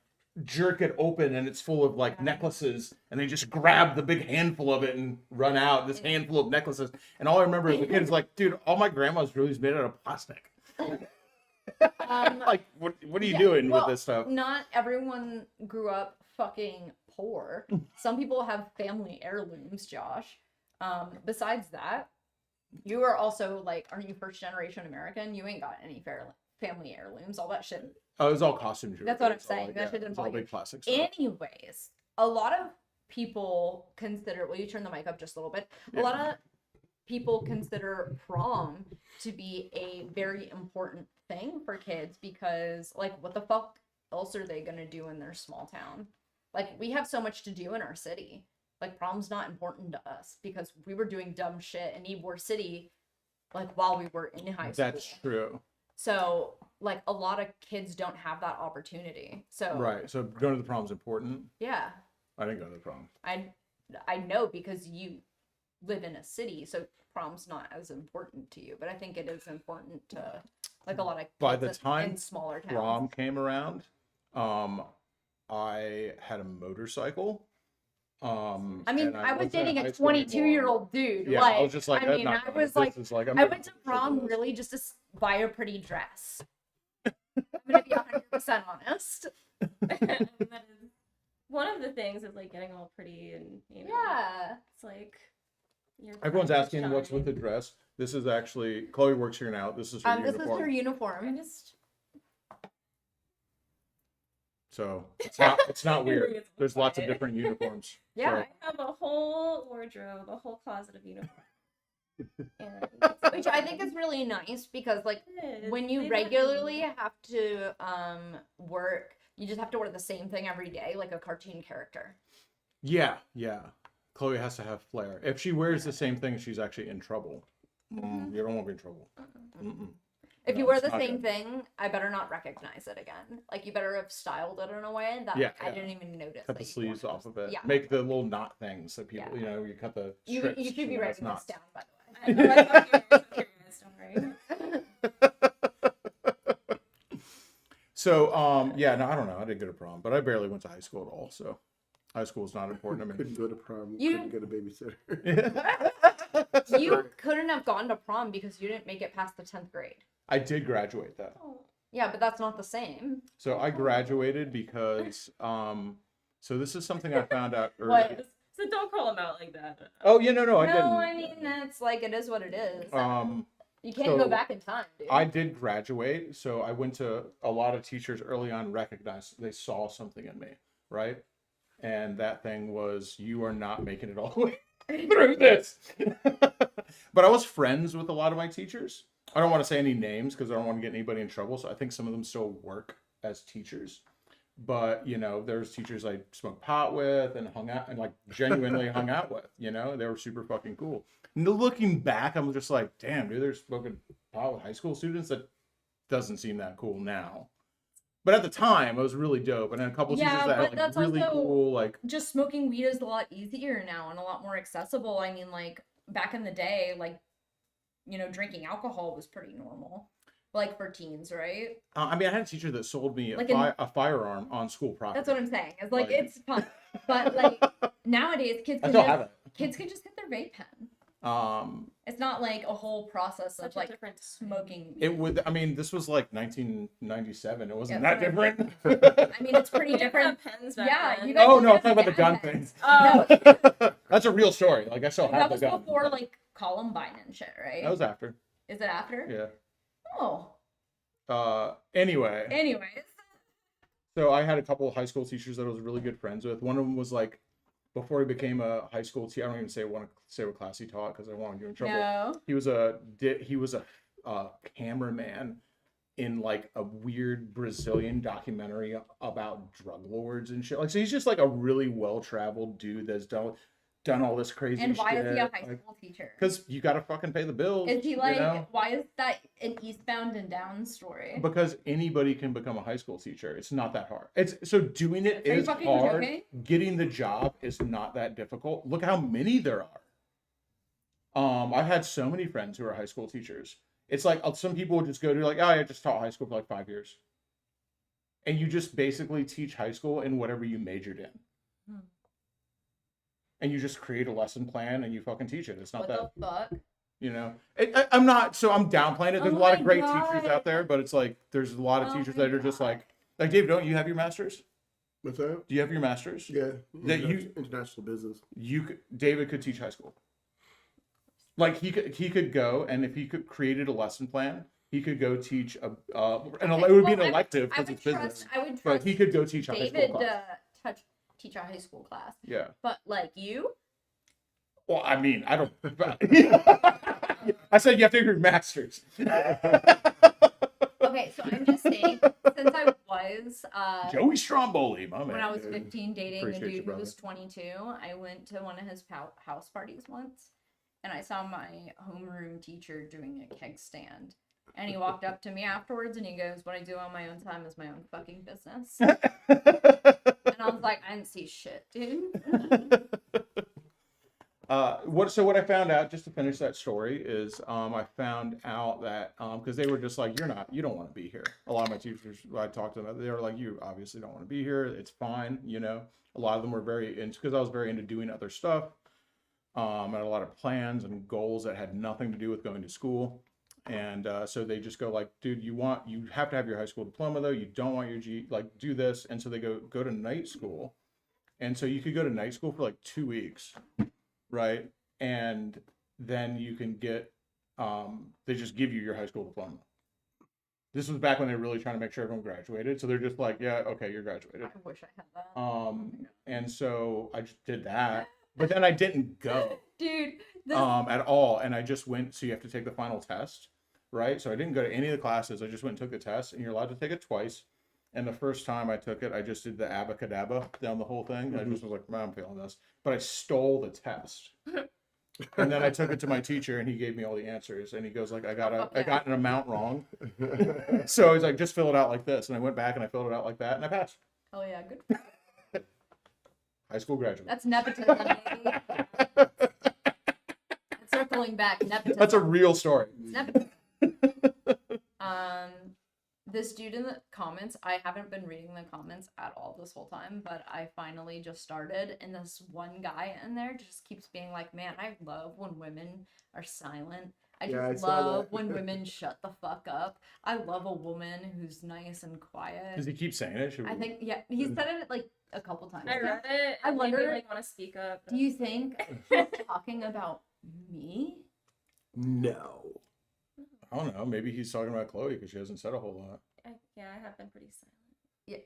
jerk it open and it's full of like Yeah. necklaces, and they just grab the big handful of it and run out this handful of necklaces. And all I remember as a kid is like, dude, all my grandma's jewelry is made out of plastic. Like, what are you Yeah, doing well, with this stuff? Not everyone grew up fucking poor. Some people have family heirlooms, Josh. Besides that, you are also like, aren't you first generation American? You ain't got any family heirlooms, all that shit. Oh, it was all costume jewelry. That's what I'm It's all saying. like, That shit didn't it's all follow you. big plastic stuff. Anyways, a lot of people consider, will you turn the mic up just a little bit? A lot of people consider prom to be a very important thing for kids because, like, what the fuck else are they gonna do in their small town? Like, we have so much to do in our city. Like, prom's not important to us because we were doing dumb shit in Ybor City, like, while we were in high school. That's true. So, like, a lot of kids don't have that opportunity. So, Right. So going to the prom is important. yeah, I didn't go to the prom. I know because you live in a city, so prom's not as important to you. But I think it is important to, like, a lot of kids By the time in smaller towns. prom came around, I had a motorcycle. I mean, and I was wasn't in dating high a school 22-year-old dude. Yeah, like, I was just like, I I'm mean, not I going. was like, This is like, I'm I not went to going prom this. really just to buy a pretty dress. I'm gonna be 100% honest. And that is one of the things is like getting all pretty and Yeah. it's like your Everyone's pride asking what's with the shine. dress. This is actually Chloe works here now. This is her This is uniform. her I uniform. just So it's not weird. It's There's lots of quiet. different uniforms. Yeah. So- I have a whole wardrobe, a whole closet of uniforms. And Which I think is really nice because, like, it is. when you They regularly let me- have to work, you just have to wear the same thing every day, like a cartoon character. Yeah. Chloe has to have flair. If she wears the same thing, she's actually in trouble. You don't want to be in trouble. Mm-mm. If you No, wear it's the not same good. thing, I better not recognize it again. Like, you better have styled it in a way that Yeah, I yeah. didn't even notice. Cut that the you sleeves wore off of it. Yeah. Make the little knot things that people, Yeah. you know, you cut the You strips. should be so it has writing this knots. down, by the way. I know, that's what you're don't worry. So, yeah, no, I don't know. I didn't go to prom, but I barely went to high school at all. So, high school was not important to Couldn't me. go to prom. You- Couldn't get a babysitter. You couldn't have gone to prom because you didn't make it past the 10th grade. I did graduate though. Oh, Yeah, but that's not the same. So I graduated because, so this is something I found out early. What? so don't call him out like that. Oh, yeah, no, I didn't. I mean, it's like, it is what it is. You can't so go back in time, dude. I did graduate, so I went to a lot of teachers early on recognized they saw something in me, right? And that thing was, you are not making it all the way through this. But I was friends with a lot of my teachers. I don't want to say any names because I don't want to get anybody in trouble. So I think some of them still work as teachers. But, you know, there's teachers I smoked pot with and hung out and like genuinely hung out with, you know, they were super fucking cool. And looking back, I'm just like, damn, dude, they're smoking pot with high school students. That doesn't seem that cool now. But at the time, it was really dope. And then a couple Yeah, teachers that but had like that's really also- cool, like, Just smoking weed is a lot easier now and a lot more accessible. I mean, like, back in the day, like, you know, drinking alcohol was pretty normal. Like, for teens, right? I mean, I had a teacher that sold me Like a firearm on school property. That's what I'm saying. It's like, Like- it's fun. But, like, nowadays, kids I can still just, have it. kids can just get their vape pen. It's not like a whole process Such of, a like, different time. smoking weed. It would. I mean, this was like 1997. It wasn't Yeah, that different. I mean, it's pretty We didn't different. have pens back Yeah, then. you guys Oh didn't no, I'm have talking about the gun pen. things. Oh, That's a real story. Like I still have That the was gun. before, like, Columbine and shit, right? That was after. Is it after? Yeah. Oh. Anyway, Anyways. so I had a couple of high school teachers that I was really good friends with. One of them was like, before he became a high school teacher, I don't even want to say what class he taught because I don't want to get in trouble. No. He was a cameraman in like a weird Brazilian documentary about drug lords and shit. Like, so he's just like a really well-traveled dude that's done all this crazy And why shit. is he a high school teacher? Because you got to fucking pay the bills. Is he you like, know? why is that an Eastbound and Down story? Because anybody can become a high school teacher. It's not that hard. It's so doing it Are you is fucking hard. joking? Getting the job is not that difficult. Look how many there are. I've had so many friends who are high school teachers. It's like some people would just go to like, oh, I just taught high school for like 5 years. And you just basically teach high school in whatever you majored in. And you just create a lesson plan and you fucking teach it. It's not What the fuck? you know, I'm not, so I'm downplaying it. There's Oh a lot of my great God. teachers out there, but it's like, there's a lot of Oh teachers my that are just God. like Dave, don't you have your master's? What's that? Do you have your master's? Yeah. That you- international business. David could teach high school. Like he could go, and if he could created a lesson plan, he could go teach and Okay, it would be well, an elective I because would it's business. trust. I would But trust he could go teach a high David school class. teach a high school class. Yeah. But like you, Well, I mean, I don't. I said you have to do your master's. okay, so I'm just saying, since I was Joey Stromboli, my man. when I was 15 dating a Appreciate you, dude who brother. was 22, I went to one of his house parties once, and I saw my homeroom teacher doing a keg stand. And he walked up to me afterwards and he goes, "What I do on my own time is my own fucking business." And I was like, I didn't see shit, dude. What I found out, just to finish that story, is I found out that because they were just like, you don't want to be here. A lot of my teachers, I talked to them, they were like, you obviously don't want to be here. It's fine, you know. A lot of them were very into, because I was very into doing other stuff. I had a lot of plans and goals that had nothing to do with going to school. And so they just go like, dude, you have to have your high school diploma though. You don't want your do this. And so they go to night school. And so you could go to night school for like 2 weeks, right? And then you can get, they just give you your high school diploma. This was back when they were really trying to make sure everyone graduated. So they're just like, yeah, okay, you're graduated. I wish I had that. And so I just did that, but then I didn't go. Dude, At all. And I just went, so you have to take the final test, right? So I didn't go to any of the classes. I just went and took the test, and you're allowed to take it twice. And the first time I took it, I just did the abacadabra down the whole thing. And I just was like, man, I'm feeling this. But I stole the test. And then I took it to my teacher, and he gave me all the answers. And he goes like, I got an amount wrong. So he's like, just fill it out like this. And I went back and I filled it out like that, and I passed. oh yeah, good. High school graduate. That's nepotism. Baby. Circling back, nepotism. That's a real story. Nepotism. This dude in the comments, I haven't been reading the comments at all this whole time, but I finally just started, and this one guy in there just keeps being like, man, I love when women are silent. I Yeah, just I saw love that. when women shut the fuck up. I love a woman who's nice and quiet. Does he keep saying it? I think, yeah, he said it like a couple times. I read it. I and made me, wonder- like want to speak up. Do you think he's talking about me? No. I don't know. Maybe he's talking about Chloe because she hasn't said a whole lot. Yeah, I have been pretty silent.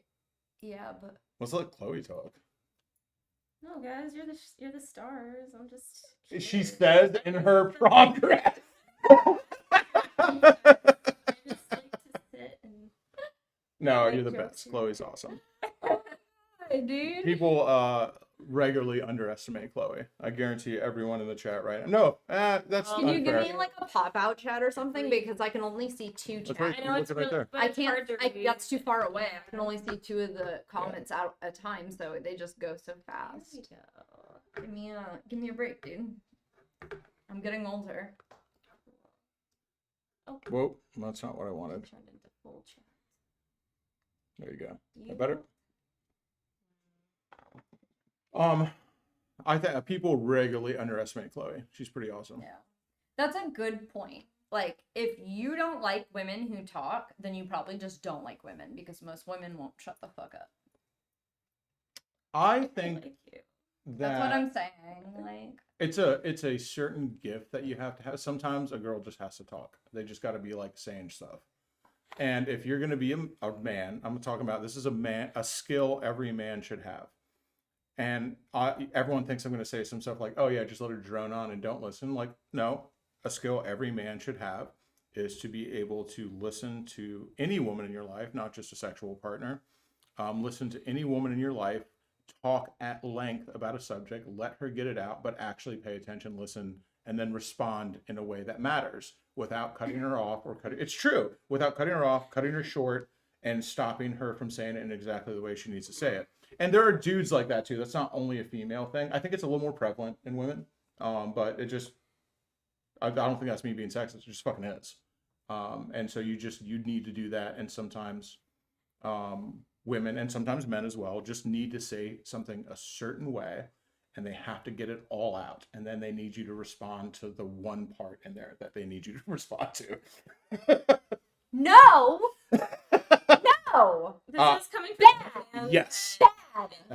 Yeah, but Let's let Chloe talk. No, guys, you're the stars. I'm just. She here. says in her progress. I just like to sit and. No, Like you're the jokes best. here. Chloe's awesome. hi, dude. People regularly underestimate Chloe. I guarantee everyone in the chat right now. No, that's Can you unfair. give me like a pop out chat or something, because I can only see two Look chats. right- I know it's look right really, there. but I it's can't. hard to read. That's too far away. I can only see two of the comments out at a time, so they just go so fast. Give me a break, dude. I'm getting older. Oh, Whoa, that's not what I wanted. turned into full chat. There you go. You Better? I think people regularly underestimate Chloe. She's pretty awesome. Yeah, that's a good point. Like, if you don't like women who talk, then you probably just don't like women, because most women won't shut the fuck up. I think Like you. That's what that I'm saying. Like, it's a certain gift that you have to have. Sometimes a girl just has to talk. They just got to be like saying stuff. And if you're going to be a man, I'm talking about, this is a skill every man should have. And everyone thinks I'm going to say some stuff like, oh yeah, just let her drone on and don't listen. Like, no, a skill every man should have is to be able to listen to any woman in your life, not just a sexual partner. Listen to any woman in your life, talk at length about a subject, let her get it out, but actually pay attention, listen, and then respond in a way that matters without cutting her off it's true, without cutting her off, cutting her short, and stopping her from saying it in exactly the way she needs to say it. And there are dudes like that too. That's not only a female thing. I think it's a little more prevalent in women. But it just, I don't think that's me being sexist. It just fucking is. And so you need to do that. And sometimes women and sometimes men as well just need to say something a certain way, and they have to get it all out. And then they need you to respond to the one part in there that they need you to respond to. no, no, This is coming from Bad. the fans. Yes. bad.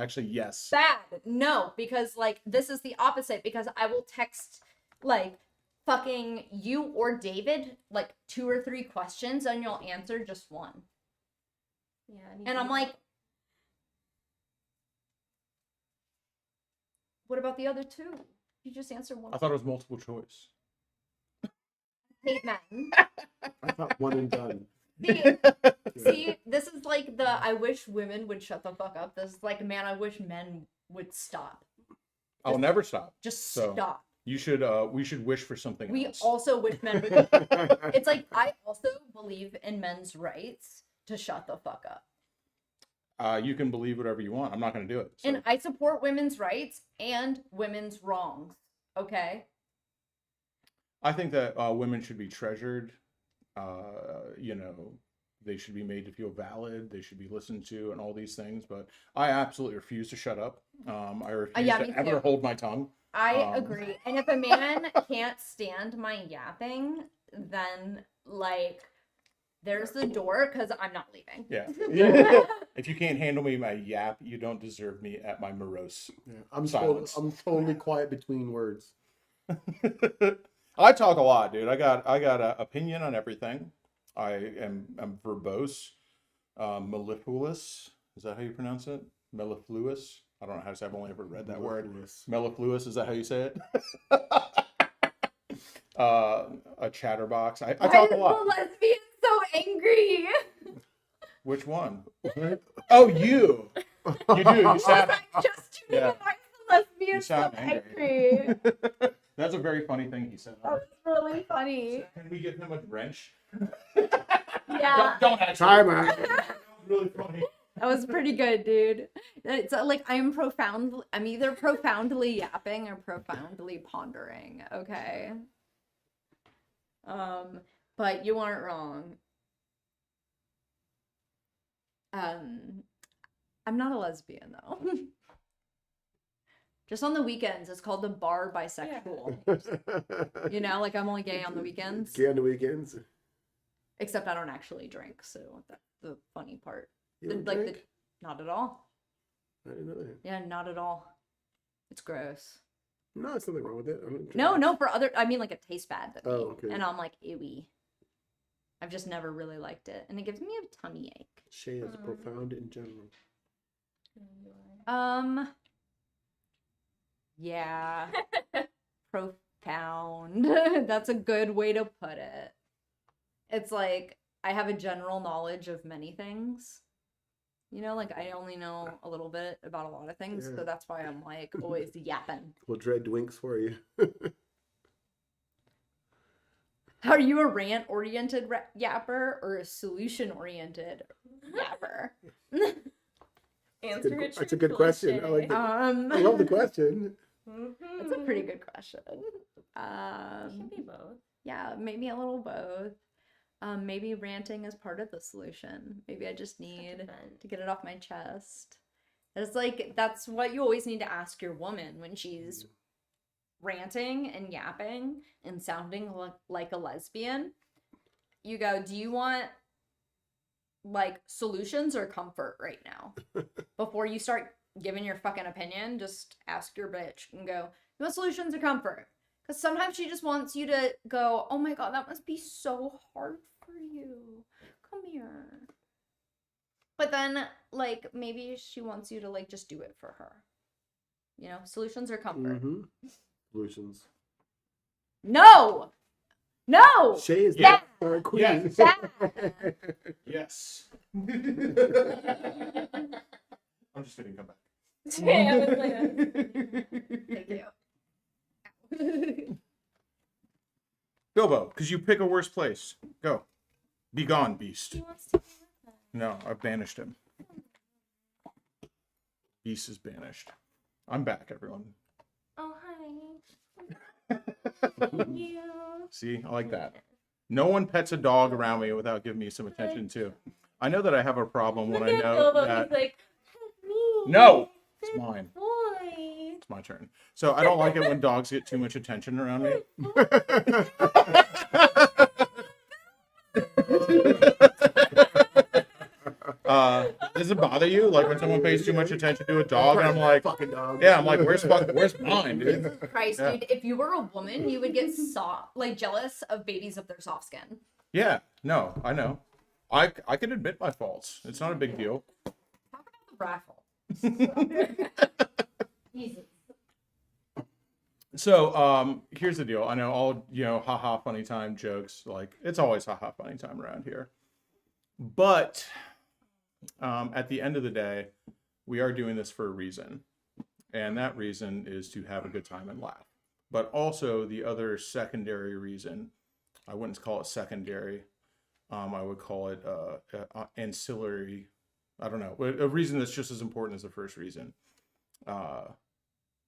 Actually, yes. Bad. No, because like this is the opposite, because I will text like fucking you or David like 2 or 3 questions and you'll answer just one. Yeah. And I'm like, what about the other 2? You just answer one. I thought it was multiple choice. Hate men. I thought one and done. See, this is like the I wish women would shut the fuck up. This is like, man, I wish men would stop. I'll never stop. Just So, stop. You should. We should wish for something We else. also wish men would. It's like I also believe in men's rights to shut the fuck up. You can believe whatever you want. I'm not going to do it. So. And I support women's rights and women's wrongs. Okay. I think that women should be treasured. You know, they should be made to feel valid. They should be listened to, and all these things. But I absolutely refuse to shut up. I refuse yeah, me to ever too. hold my tongue. I agree. And if a man can't stand my yapping, then like there's the door, because I'm not leaving. Yeah. If you can't handle me my yap, you don't deserve me at my morose. Yeah, I'm Silence. I'm totally quiet between words. I talk a lot, dude. I got an opinion on everything. I'm verbose, mellifluous. Is that how you pronounce it? Mellifluous. I don't know how to say. I've only ever read that word. Mellifluous. Is that how you say it? A chatterbox. I talk a lot. Why is the lesbian so angry? Which one? Oh, you. You do. You sound. I'm just tuning Yeah. in. Why is the lesbian You so sound angry. angry? That's a very funny thing he said. That was really funny. Can we give him a wrench? Yeah. Don't actually. Time out. That was really funny. That was pretty good, dude. It's like I'm either profoundly yapping or profoundly pondering, okay? But you aren't wrong. I'm not a lesbian though. Just on the weekends, it's called the bar bisexual. You know, like I'm only gay on the weekends. Gay on the weekends. Except I don't actually drink, so that's the funny part. You don't Like drink? not at all. I didn't know that. Yeah, not at all. It's gross. No, there's nothing wrong with it. I don't drink. No, for other, I mean like it tastes bad, but Oh, okay. and I'm like, ewy. I've just never really liked it, and it gives me a tummy ache. Shay is profound in general. Yeah, profound. That's a good way to put it. It's like I have a general knowledge of many things. You know, like I only know a little bit about a lot of things, Yeah. so that's why I'm like always yapping. We'll dread dwinks for you. Are you a rant-oriented yapper or a solution-oriented yapper? Answer it. That's a good question. I like that. I love the question. That's a pretty good question. It can be both. Yeah, maybe a little both. Maybe ranting is part of the solution. Maybe I just need vent. to get it off my chest. It's like that's what you always need to ask your woman when she's ranting and yapping and sounding like a lesbian. You go, do you want like solutions or comfort right now? Before you start giving your fucking opinion, just ask your bitch and go, you want solutions or comfort? Because sometimes she just wants you to go, oh my god, that must be so hard for you. Come here. But then, like, maybe she wants you to, like, just do it for her. You know, solutions or comfort. Mm-hmm. Solutions. No! No! Shay is Yeah. our queen. Yes. Bad. Yes. I'm just kidding. Come back. Yeah, I was like, Thank you. Bilbo, because you pick a worse place. Go. Be gone, beast. he wants to be with us. No, I've banished him. Beast is banished. I'm back, everyone. Oh, hi. You. See, I like that. No one pets a dog around me without giving me some attention too. I know that I have a problem when I Look at know Bilbo, that. he's like, me. No, it's Good mine. boy. It's my turn. So I don't like it when dogs get too much attention around me. Does it bother you? Like when someone pays too much attention to a dog, and I'm like, fucking dog. yeah, I'm like, where's mine, dude? Christ, Yeah. dude, if you were a woman, you would get jealous of babies of their soft skin. Yeah, no, I know. I can admit my faults. It's not a big deal. Talk about the raffle. Jesus. So, here's the deal. I know all, haha, funny time jokes. Like, it's always haha, funny time around here. But at the end of the day, we are doing this for a reason. And that reason is to have a good time and laugh. But also, the other secondary reason, I wouldn't call it secondary. I would call it ancillary. I don't know. A reason that's just as important as the first reason.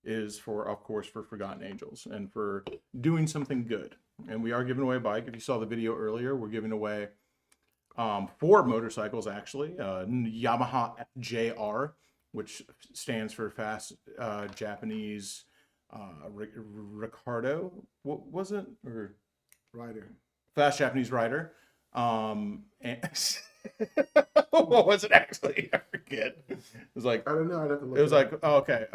Is of course, for Forgotten Angels and for doing something good. And we are giving away a bike. If you saw the video earlier, we're giving away 4 motorcycles, actually. Yamaha FJR, which stands for Fast Japanese Ricardo. What was it? Or Rider. Fast Japanese Rider. And what was it actually? I forget. It was like, I don't know. I'd have to look it was it like, up. oh, okay,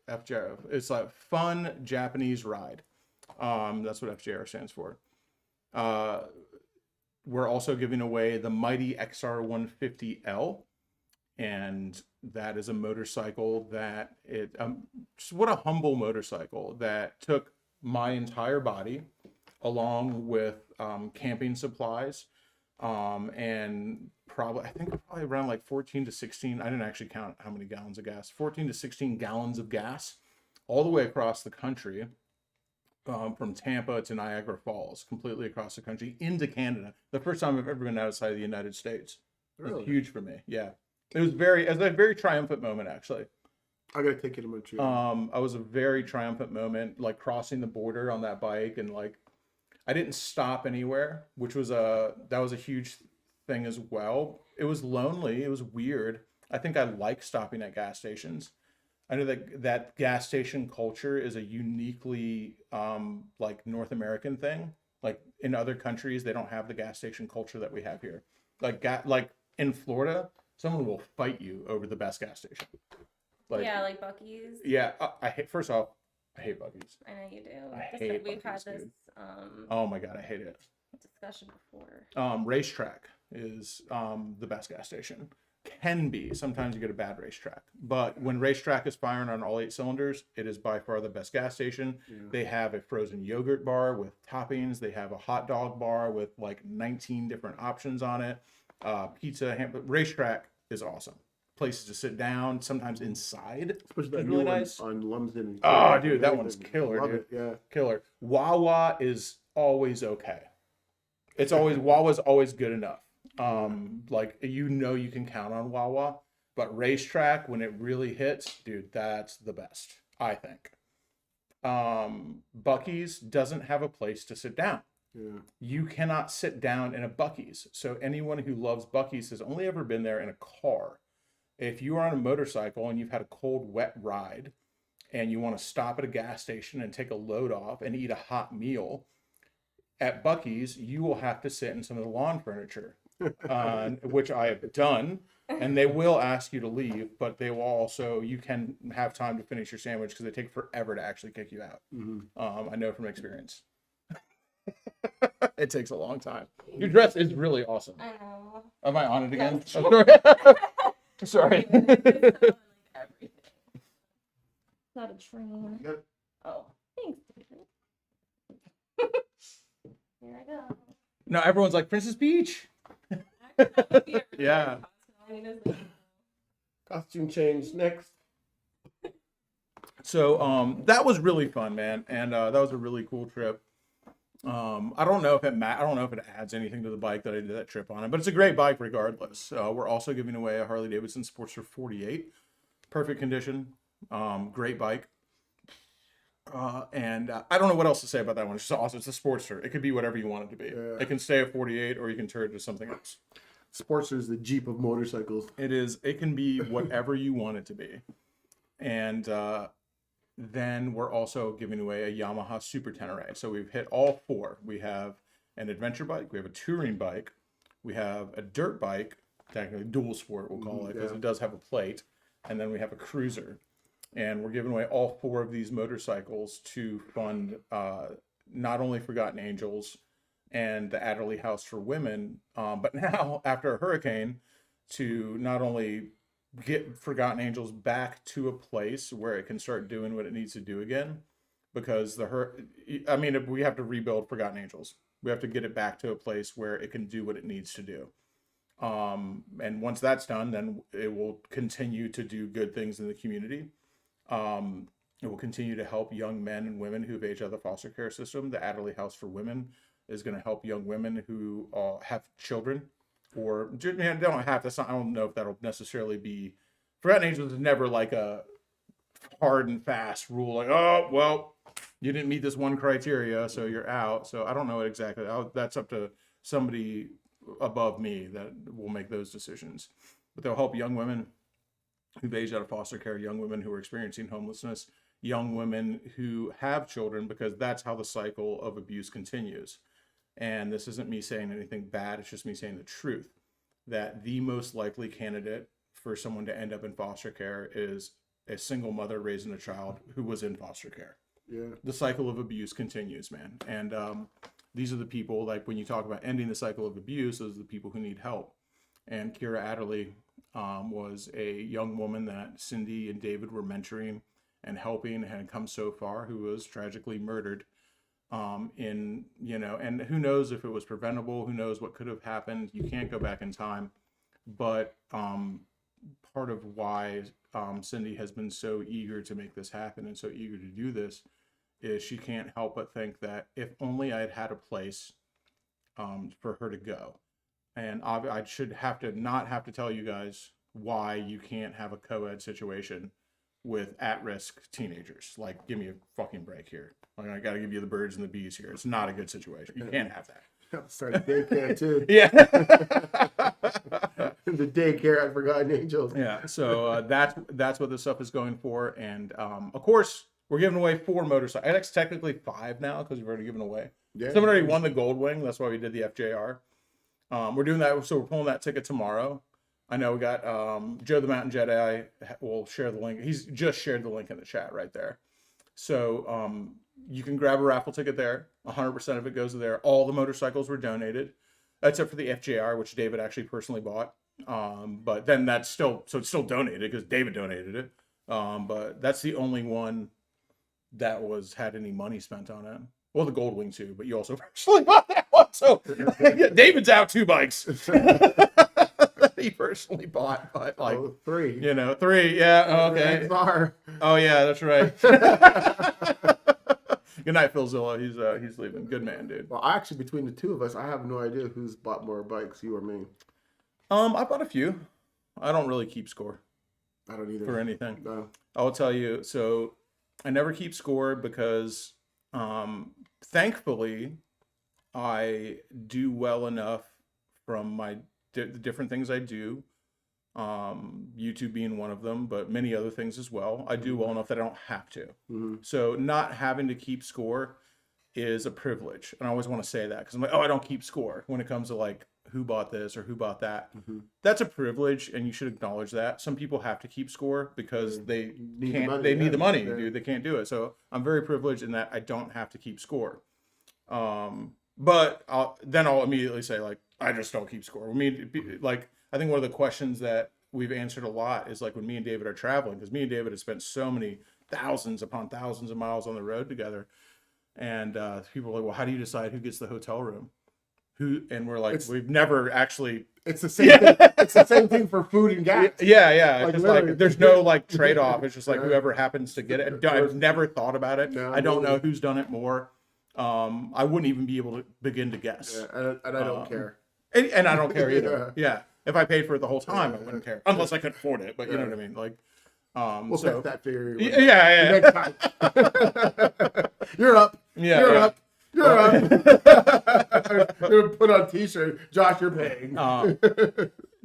FJR. It's like fun Japanese ride. That's what FJR stands for. We're also giving away the mighty XR150L, and that is a motorcycle that just what a humble motorcycle that took my entire body along with camping supplies. And I think probably around like 14 to 16, I didn't actually count how many gallons of gas, 14 to 16 gallons of gas all the way across the country, from Tampa to Niagara Falls, completely across the country into Canada. The first time I've ever been outside of the United States. It was Really? huge for me. Yeah. It was a very triumphant moment, actually. I gotta take it to Montreal. I was a very triumphant moment, like crossing the border on that bike, and like, I didn't stop anywhere, which was that was a huge thing as well. It was lonely. It was weird. I think I like stopping at gas stations. I know that gas station culture is a uniquely like North American thing. Like in other countries, they don't have the gas station culture that we have here. Like in Florida, someone will fight you over the best gas station. Like, yeah, like Buc-ee's. yeah, I hate. First off, I hate Buc-ee's. I know you do. I hate We've had Buc-ee's, this dude. Oh my god, I hate it. discussion before. Racetrack is the best gas station. Can be. Sometimes you get a bad racetrack. But when Racetrack is firing on all 8 cylinders, it is by far the best gas station. Yeah. They have a frozen yogurt bar with toppings. They have a hot dog bar with like 19 different options on it. Pizza. Racetrack is awesome. Places to sit down, sometimes inside. Especially that It's new really one nice. on Lumsden. Oh, dude, that one's killer, Love dude. it, yeah. Killer. Wawa is always okay. Wawa's always good enough. Like you can count on Wawa, but Racetrack, when it really hits, dude, that's the best, I think. Buc-ee's doesn't have a place to sit down. Yeah. You cannot sit down in a Buc-ee's. So anyone who loves Buc-ee's has only ever been there in a car. If you are on a motorcycle and you've had a cold, wet ride and you want to stop at a gas station and take a load off and eat a hot meal, at Buc-ee's, you will have to sit in some of the lawn furniture, which I have done, and they will ask you to leave, but they will also, you can have time to finish your sandwich because they take forever to actually kick you out. Mm-hmm. I know from experience. It takes a long time. Your dress is really awesome. I know. Am I on it again? Yeah. Oh, sorry. Everything. Not a train. You got- Oh, thanks, David. Here I go. No, everyone's like, Princess Peach. Yeah. Costume change next. So that was really fun, man, and that was a really cool trip. I don't know if it adds anything to the bike that I did that trip on it, but it's a great bike regardless. We're also giving away a Harley Davidson Sportster 48, perfect condition, great bike. And I don't know what else to say about that one. It's just awesome. It's a Sportster. It could be whatever you want it to be. Yeah. It can stay at 48, or you can turn it to something else. Sportster is the Jeep of motorcycles. It can be whatever you want it to be. And then we're also giving away a Yamaha Super Tenere. So we've hit all 4. We have an adventure bike, we have a touring bike, we have a dirt bike, technically dual sport, we'll call it, because Yeah. it does have a plate, and then we have a cruiser, and we're giving away all 4 of these motorcycles to fund not only Forgotten Angels and the Adderley House for Women, but now after a hurricane, to not only get Forgotten Angels back to a place where it can start doing what it needs to do again, because I mean, we have to rebuild Forgotten Angels. We have to get it back to a place where it can do what it needs to do. And once that's done, then it will continue to do good things in the community. It will continue to help young men and women who've aged out of the foster care system. The Adderley House for Women is going to help young women who have children, or they don't have to. I don't know if that'll necessarily be. Forgotten Angels is never like a hard and fast rule, like, oh well, you didn't meet this one criteria, so you're out. So I don't know exactly. That's up to somebody above me that will make those decisions. But they'll help young women who've aged out of foster care, young women who are experiencing homelessness, young women who have children, because that's how the cycle of abuse continues. And this isn't me saying anything bad, it's just me saying the truth, that the most likely candidate for someone to end up in foster care is a single mother raising a child who was in foster care. Yeah. The cycle of abuse continues, man. And these are the people, like when you talk about ending the cycle of abuse, those are the people who need help. And Kira Adderley was a young woman that Cindy and David were mentoring and helping, and had come so far, who was tragically murdered and who knows if it was preventable, who knows what could have happened. You can't go back in time. But part of why Cindy has been so eager to make this happen and so eager to do this is she can't help but think that if only I had had a place for her to go. And I should not have to tell you guys why you can't have a co-ed situation with at-risk teenagers. Like, give me a fucking break here. Like, I got to give you the birds and the bees here. It's not a good situation. You can't have that. Start daycare too. Yeah. The daycare at Forgotten Angels. Yeah. So that's what this stuff is going for. And of course, we're giving away 4 motorcycles. It's technically 5 now because we've already given away. Yeah. Someone already won the Gold Wing. That's why we did the FJR. We're doing that. So we're pulling that ticket tomorrow. I know we got Joe the Mountain Jedi will share the link. He's just shared the link in the chat right there. So you can grab a raffle ticket there. 100% of it goes there. All the motorcycles were donated, except for the FJR, which David actually personally bought. But then it's still donated because David donated it. But that's the only one that had any money spent on it. Well, the Gold Wing too, but you also personally bought that one. So yeah, David's out 2 bikes. He personally bought, but like 3. 3. Yeah. Okay. Oh yeah, that's right. Good night, Phil Zilla. He's leaving. Good man, dude. Well, actually, between the 2 of us, I have no idea who's bought more bikes, you or me. I bought a few. I don't really keep score I don't either. for anything. No. I'll tell you. So I never keep score because, thankfully, I do well enough from the different things I do. YouTube being one of them, but many other things as well. I do well enough that I don't have to. Mm-hmm. So not having to keep score is a privilege. And I always want to say that because I'm like, oh, I don't keep score when it comes to like who bought this or who bought that. Mm-hmm. That's a privilege, and you should acknowledge that. Some people have to keep score because they Need the can't. money, They need yeah. the money, Yeah. dude. They can't do it. So I'm very privileged in that I don't have to keep score. But I'll immediately say like I just don't keep score. I mean, like I think one of the questions that we've answered a lot is like when me and David are traveling, because me and David have spent so many thousands upon thousands of miles on the road together, and people are like, well, how do you decide who gets the hotel room? And we're like, we've never actually. It's the same thing. It's the same thing for food and gas. Yeah. Like, It's just literally. like there's no like trade off. It's just like Yeah. whoever happens to get it. I've never thought about it. No, I don't know no. who's done it more. I wouldn't even be able to begin to guess. Yeah, and I don't care. And I don't care either. Yeah. If I paid for it the whole time, I wouldn't care. Unless I could afford it. But you know what I mean? Like, We'll so fix that figure. yeah. Next time. You're up. Yeah, You're yeah. up. You're up. You're gonna put on a t-shirt. Josh, you're paying.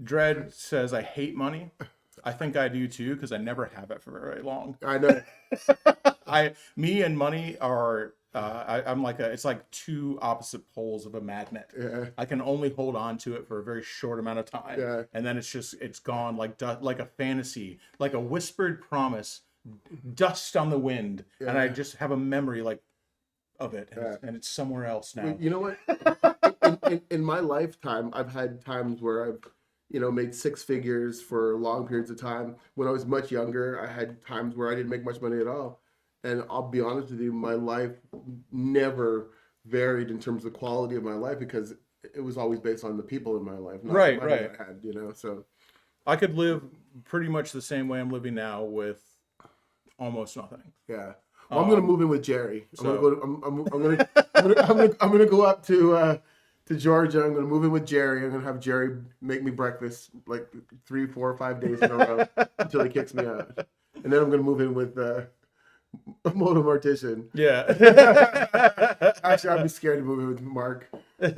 Dread says, I hate money. I think I do too, because I never have it for very long. I know. Me and money are I'm like it's like two opposite poles of a magnet. Yeah. I can only hold on to it for a very short amount of time, Yeah. and then it's gone like like a fantasy, like a whispered promise, dust on the wind, and I Yeah. just have a memory like of it, and, Yeah. it's somewhere else now. You know what? In my lifetime, I've had times where I've, made six figures for long periods of time. When I was much younger, I had times where I didn't make much money at all. And I'll be honest with you, my life never varied in terms of the quality of my life because it was always based on the people in my life, not Right, the money right. I had, so. I could live pretty much the same way I'm living now with almost nothing. Yeah. Well, I'm gonna move in with Jerry. I'm so- gonna go. I'm gonna go up to Georgia. I'm gonna move in with Jerry. I'm gonna have Jerry make me breakfast like 3, 4, 5 days in a row until he kicks me out. And then I'm gonna move in with a motor mortician. Yeah. Actually, I'd be scared to move in with Mark. I'd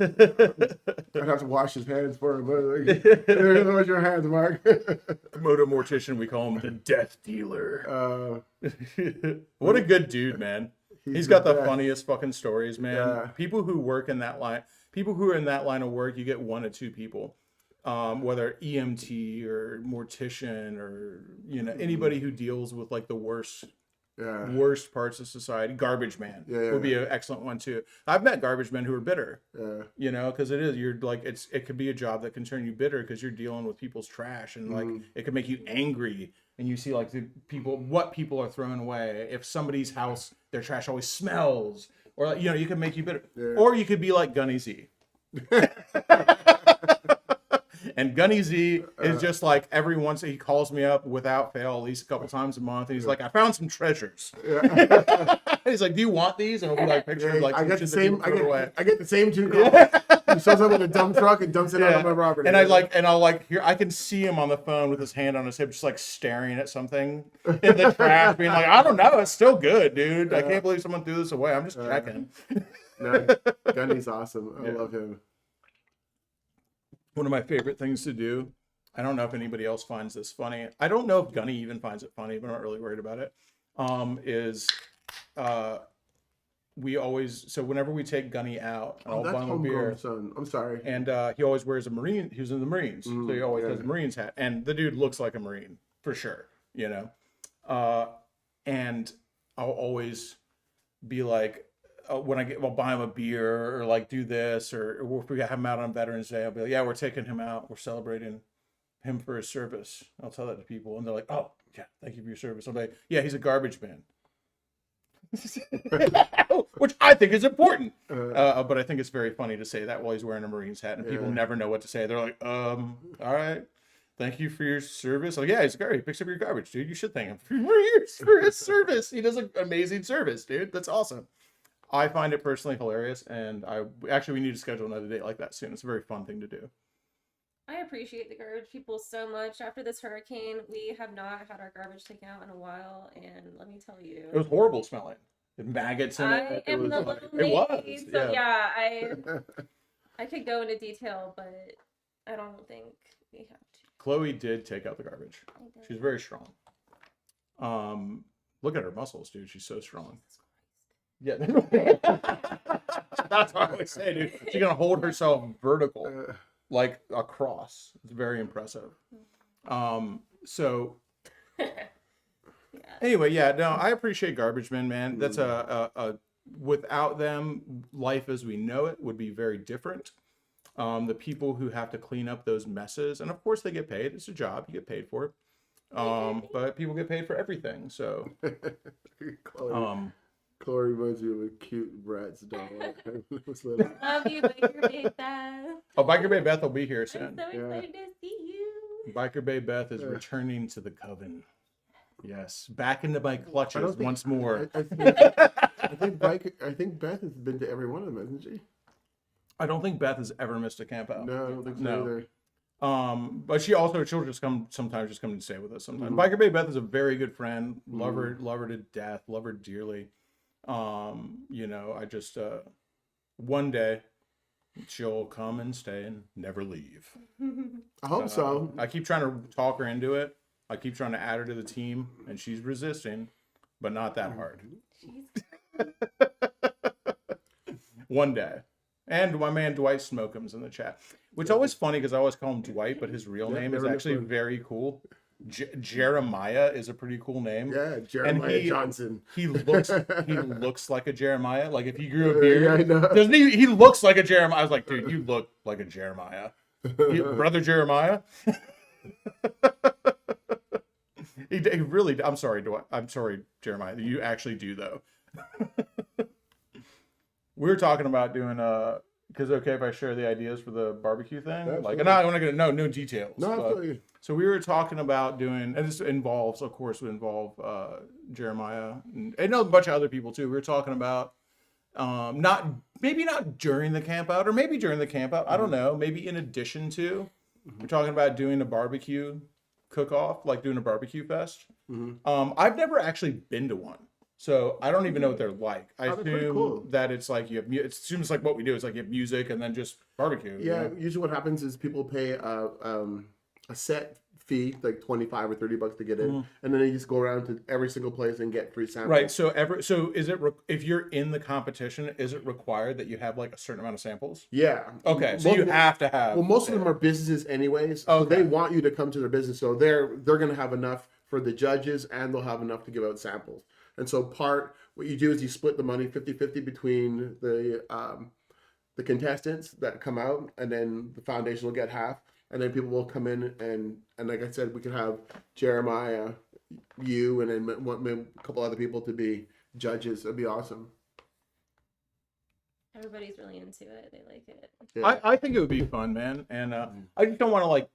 have to wash his hands for him. Like, wash your hands, Mark. Moto mortician, we call him the death dealer. What a good dude, man. He's got the best. funniest fucking stories, man. Yeah. People who work in that line, people who are in that line of work, you get 1 or 2 people, whether EMT or mortician or anybody who deals with like the worst parts of society. Garbage man would be an excellent one too. I've met garbage men who are bitter. Because you're like it could be a job that can turn you bitter because you're dealing with people's trash and like it could make you angry. And you see like what people are throwing away. If somebody's house, their trash always smells, or like, you can make you bitter. Or you could be like Gunny Z. And Gunny Z is just like every once he calls me up without fail at least a couple times a month, and he's like, "I found some treasures." He's like, "Do you want these?" And it'll be like pictures like I get the shit that people same. throw away. I get the same 2 calls. He shows up with a dump truck and dumps it out on my property. And I'll like here I can see him on the phone with his hand on his hip, just like staring at something in the trash, being like, "I don't know, it's still good, dude. I can't believe someone threw this away. I'm just checking." No, Gunny's awesome. I love him. One of my favorite things to do. I don't know if anybody else finds this funny. I don't know if Gunny even finds it funny, but I'm not really worried about it. We always whenever we take Gunny out, I'll That's buy him a beer. homegrown, son. I'm sorry. And he always wears a Marine. He was in the Marines, so he always has a Marines hat. And the dude looks like a Marine for sure, And I'll always be like, when I'll buy him a beer or like do this, or if we have him out on Veterans Day, I'll be like, "Yeah, we're taking him out. We're celebrating him for his service." I'll tell that to people, and they're like, "Oh, yeah, thank you for your service." I'll be like, "Yeah, he's a garbage man." Which I think is important, but I think it's very funny to say that while he's wearing a Marines hat, and people never know what to say. They're like, "All right, thank you for your service." Oh yeah, he's great. He picks up your garbage, dude. You should thank him for his service. He does an amazing service, dude. That's awesome. I find it personally hilarious, and we need to schedule another date like that soon. It's a very fun thing to do. I appreciate the garbage people so much. After this hurricane, we have not had our garbage taken out in a while, and let me tell you, It was horrible smelling. The maggots in it. I am the little It was. lady, so I could go into detail, but I don't think we have to. Chloe did take out the garbage. I did. She's very strong. Look at her muscles, dude. She's so strong. Yeah. That's what I always say, dude. She's gonna hold herself vertical, like a cross. It's very impressive. Anyway, I appreciate garbage men, man. That's without them, life as we know it would be very different. The people who have to clean up those messes, and of course they get paid. It's a job. You get paid for it. But people get paid for everything. So, Chloe reminds me of a cute Bratz doll. Love you, Biker Bay Beth. Oh, Biker Bay Beth will be here I'm soon. so excited to see you. Biker Bay Beth is returning to the coven. Yes, back into my clutches once more. I think Beth has been to every one of them, hasn't she? I don't think Beth has ever missed a camp out. No, I don't think so No. either. But she'll just come sometimes and stay with us sometimes. Biker Bay Beth is a very good friend. Love her to death. Love her dearly. I just one day she'll come and stay and never leave. I hope so. I keep trying to talk her into it. I keep trying to add her to the team, and she's resisting, but not that hard. One day. And my man Dwight Smokem's in the chat, which is always funny because I always call him Dwight, but his real name is never actually fun. very cool. Jeremiah is a pretty cool name. Yeah, And Jeremiah Johnson. he looks like a Jeremiah. Like if he grew a beard, Yeah, I know. doesn't he? He looks like a Jeremiah. I was like, dude, you look like a Jeremiah. Brother Jeremiah. He really. I'm sorry, Dwight. I'm sorry, Jeremiah. You actually do though. We were talking about doing because okay if I share the ideas for the barbecue thing, like, and I want to get no details. No, but, absolutely. so we were talking about doing, and this involves, of course, would involve Jeremiah and a bunch of other people too. We were talking about not during the camp out, or maybe during the camp out. I don't know. Maybe in addition to, we're talking about doing a barbecue cook-off, like doing a barbecue fest. I've never actually been to one. So I don't even know what they're like. I assume that it's like it assumes like what we do is like you have music and then just barbecue. Yeah, usually what happens is people pay a set fee, like $25 or $30 to get in, and then they just go around to every single place and get free samples. Right. So is it if you're in the competition, is it required that you have like a certain amount of samples? Yeah. Okay. So you have to have. Well, most of them are businesses anyways, so they want you to come to their business. So they're going to have enough for the judges, and they'll have enough to give out samples. And so what you do is you split the money 50-50 between the contestants that come out, and then the foundation will get half, and then people will come in and like I said, we can have Jeremiah, you, and then a couple other people to be judges. It'd be awesome. Everybody's really into it. They like it. Yeah. I think it would be fun, man. And I just don't want to like.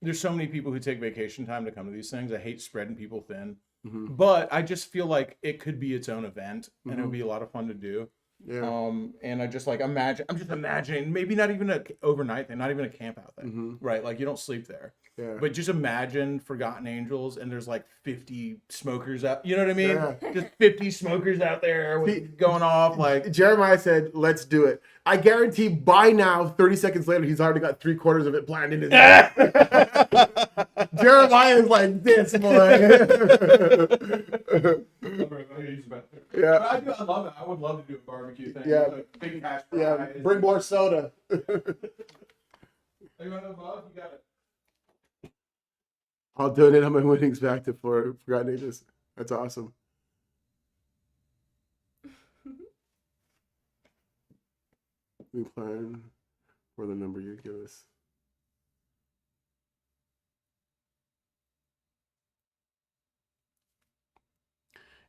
There's so many people who take vacation time to come to these things. I hate spreading people thin. But I just feel like it could be its own event, and it would be a lot of fun to do. Yeah. And I just like I'm just imagining maybe not even an overnight thing, not even a camp out thing, right? Like you don't sleep there. Yeah. But just imagine Forgotten Angels, and there's like 50 smokers out. You know what I mean? Yeah. Just 50 smokers out there going off. Like Jeremiah said, "Let's do it." I guarantee by now, 30 seconds later, he's already got 3/4 of it planned in his head. Jeremiah is like this, boy. Yeah. I love it. I would love to do a barbecue thing. Yeah. Big hash Yeah. fries. Bring more soda. You want to love? You got it. I'll donate all my winnings back to Forgotten Ages. That's awesome. We plan for the number you give us.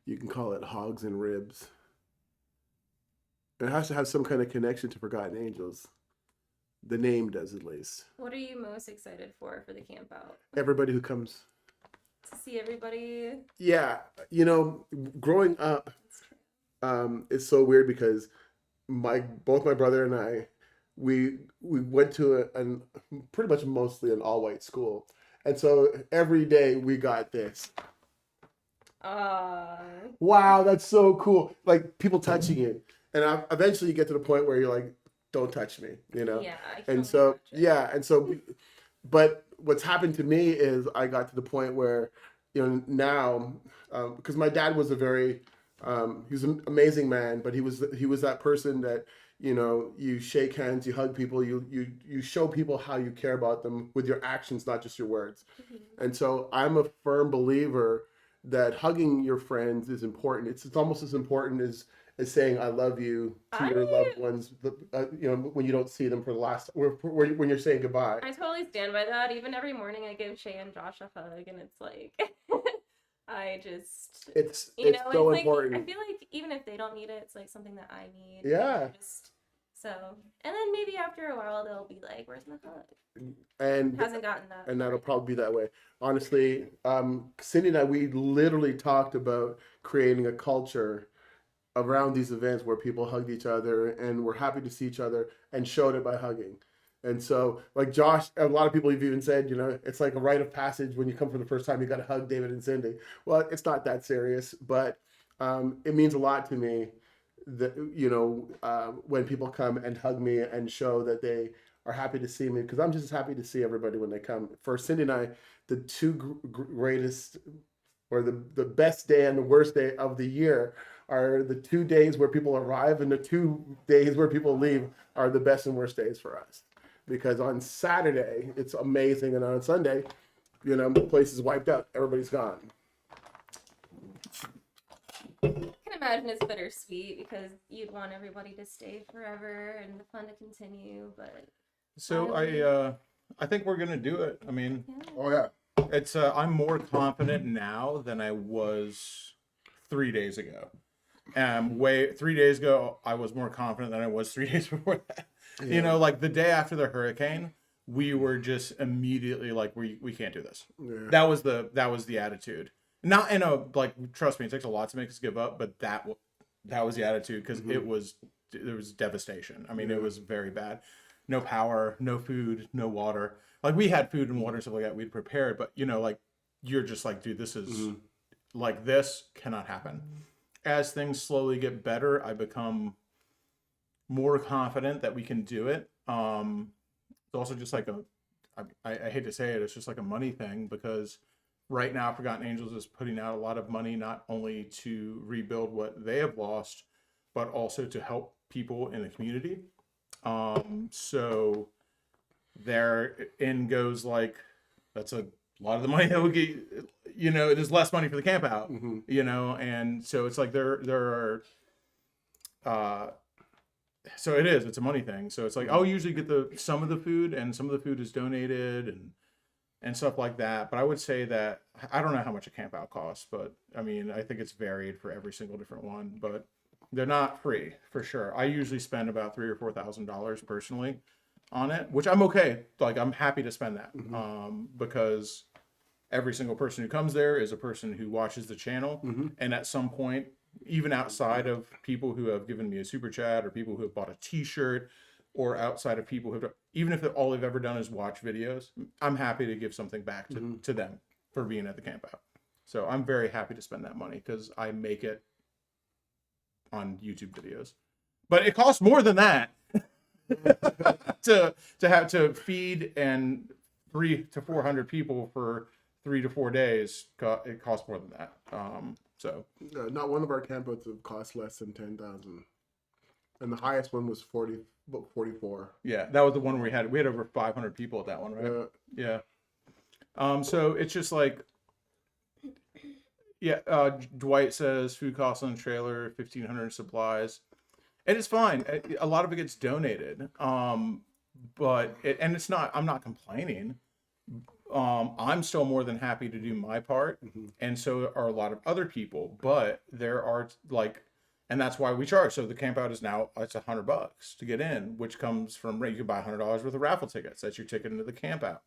You can call it hogs and ribs. It has to have some kind of connection to Forgotten Angels. The name does, at least. What are you most excited for the camp out? Everybody who comes. To see everybody. Yeah, growing up, it's so weird because both my brother and I, we went to a pretty much mostly an all-white school, and so every day we got this. Wow, that's so cool! Like people touching you, and eventually you get to the point where you're like, "Don't touch me," Yeah. And so but what's happened to me is I got to the point where, now, because my dad was he was an amazing man, but he was that person that, you shake hands, you hug people, you show people how you care about them with your actions, not just your words. And so I'm a firm believer that hugging your friends is important. It's almost as important as saying I love you to your loved ones, when you don't see them for the last, when you're saying goodbye. I totally stand by that. Even every morning I give Shay and Josh a hug, and it's like, it's it's so like, important. I feel like even if they don't need it, it's like something that I need. Yeah. And then maybe after a while they'll be like, "Where's my hug?" And hasn't gotten that. And that'll probably be that way. Honestly, Cindy and I, we literally talked about creating a culture around these events where people hugged each other and were happy to see each other and showed it by hugging. And so, like Josh, a lot of people have even said, it's like a rite of passage when you come for the first time, you got to hug David and Cindy. Well, it's not that serious, but it means a lot to me that, when people come and hug me and show that they are happy to see me, because I'm just happy to see everybody when they come. For Cindy and I, the two greatest, or the best day and the worst day of the year are the 2 days where people arrive, and the 2 days where people leave are the best and worst days for us. Because on Saturday, it's amazing, and on Sunday, the place is wiped out. Everybody's gone. I can imagine it's bittersweet because you'd want everybody to stay forever and the fun to continue, but So I think we're gonna do it. I mean, yeah. Oh, yeah. it's I'm more confident now than I was 3 days ago. 3 days ago, I was more confident than I was 3 days before that. Yeah. Like the day after the hurricane, we were just immediately like, we can't do this. Yeah. That was the attitude. Not in a like, trust me, it takes a lot to make us give up, but that was the attitude because there was devastation. I mean, it was very bad. No power, no food, no water. Like we had food and water and stuff like that. We'd prepared, but like you're just like, dude, this is like this cannot happen. As things slowly get better, I become more confident that we can do it. It's also just like I hate to say it, it's just like a money thing because right now Forgotten Angels is putting out a lot of money not only to rebuild what they have lost, but also to help people in the community. So there in goes like, that's a lot of the money that we get, it is less money for the camp out, and so it's like there are, so it's a money thing. So it's like, I'll usually get some of the food, and some of the food is donated and stuff like that. But I would say that I don't know how much a camp out costs, but I mean, I think it's varied for every single different one, but they're not free for sure. I usually spend about $3,000 or $4,000 personally on it, which I'm okay. Like I'm happy to spend that, because every single person who comes there is a person who watches the channel, and at some point, even outside of people who have given me a super chat or people who have bought a T-shirt, or outside of people who have, even if all they've ever done is watch videos, I'm happy to give something back to them for being at the camp out. So I'm very happy to spend that money because I make it on YouTube videos, but it costs more than that to have to feed and 300 to 400 people for 3 to 4 days. It costs more than that. So Not one of our campouts have cost less than 10,000, and the highest one was 44. yeah, that was the one we had over 500 people at that one, right? Yeah. So it's just like, yeah. Dwight says food costs on the trailer, 1,500 supplies, and it's fine. A lot of it gets donated. But it's not. I'm not complaining. I'm still more than happy to do my part, and so are a lot of other people. But there are and that's why we charge. So the camp out is now, it's $100 to get in, which comes from, you can buy $100 worth of raffle tickets. That's your ticket into the camp out.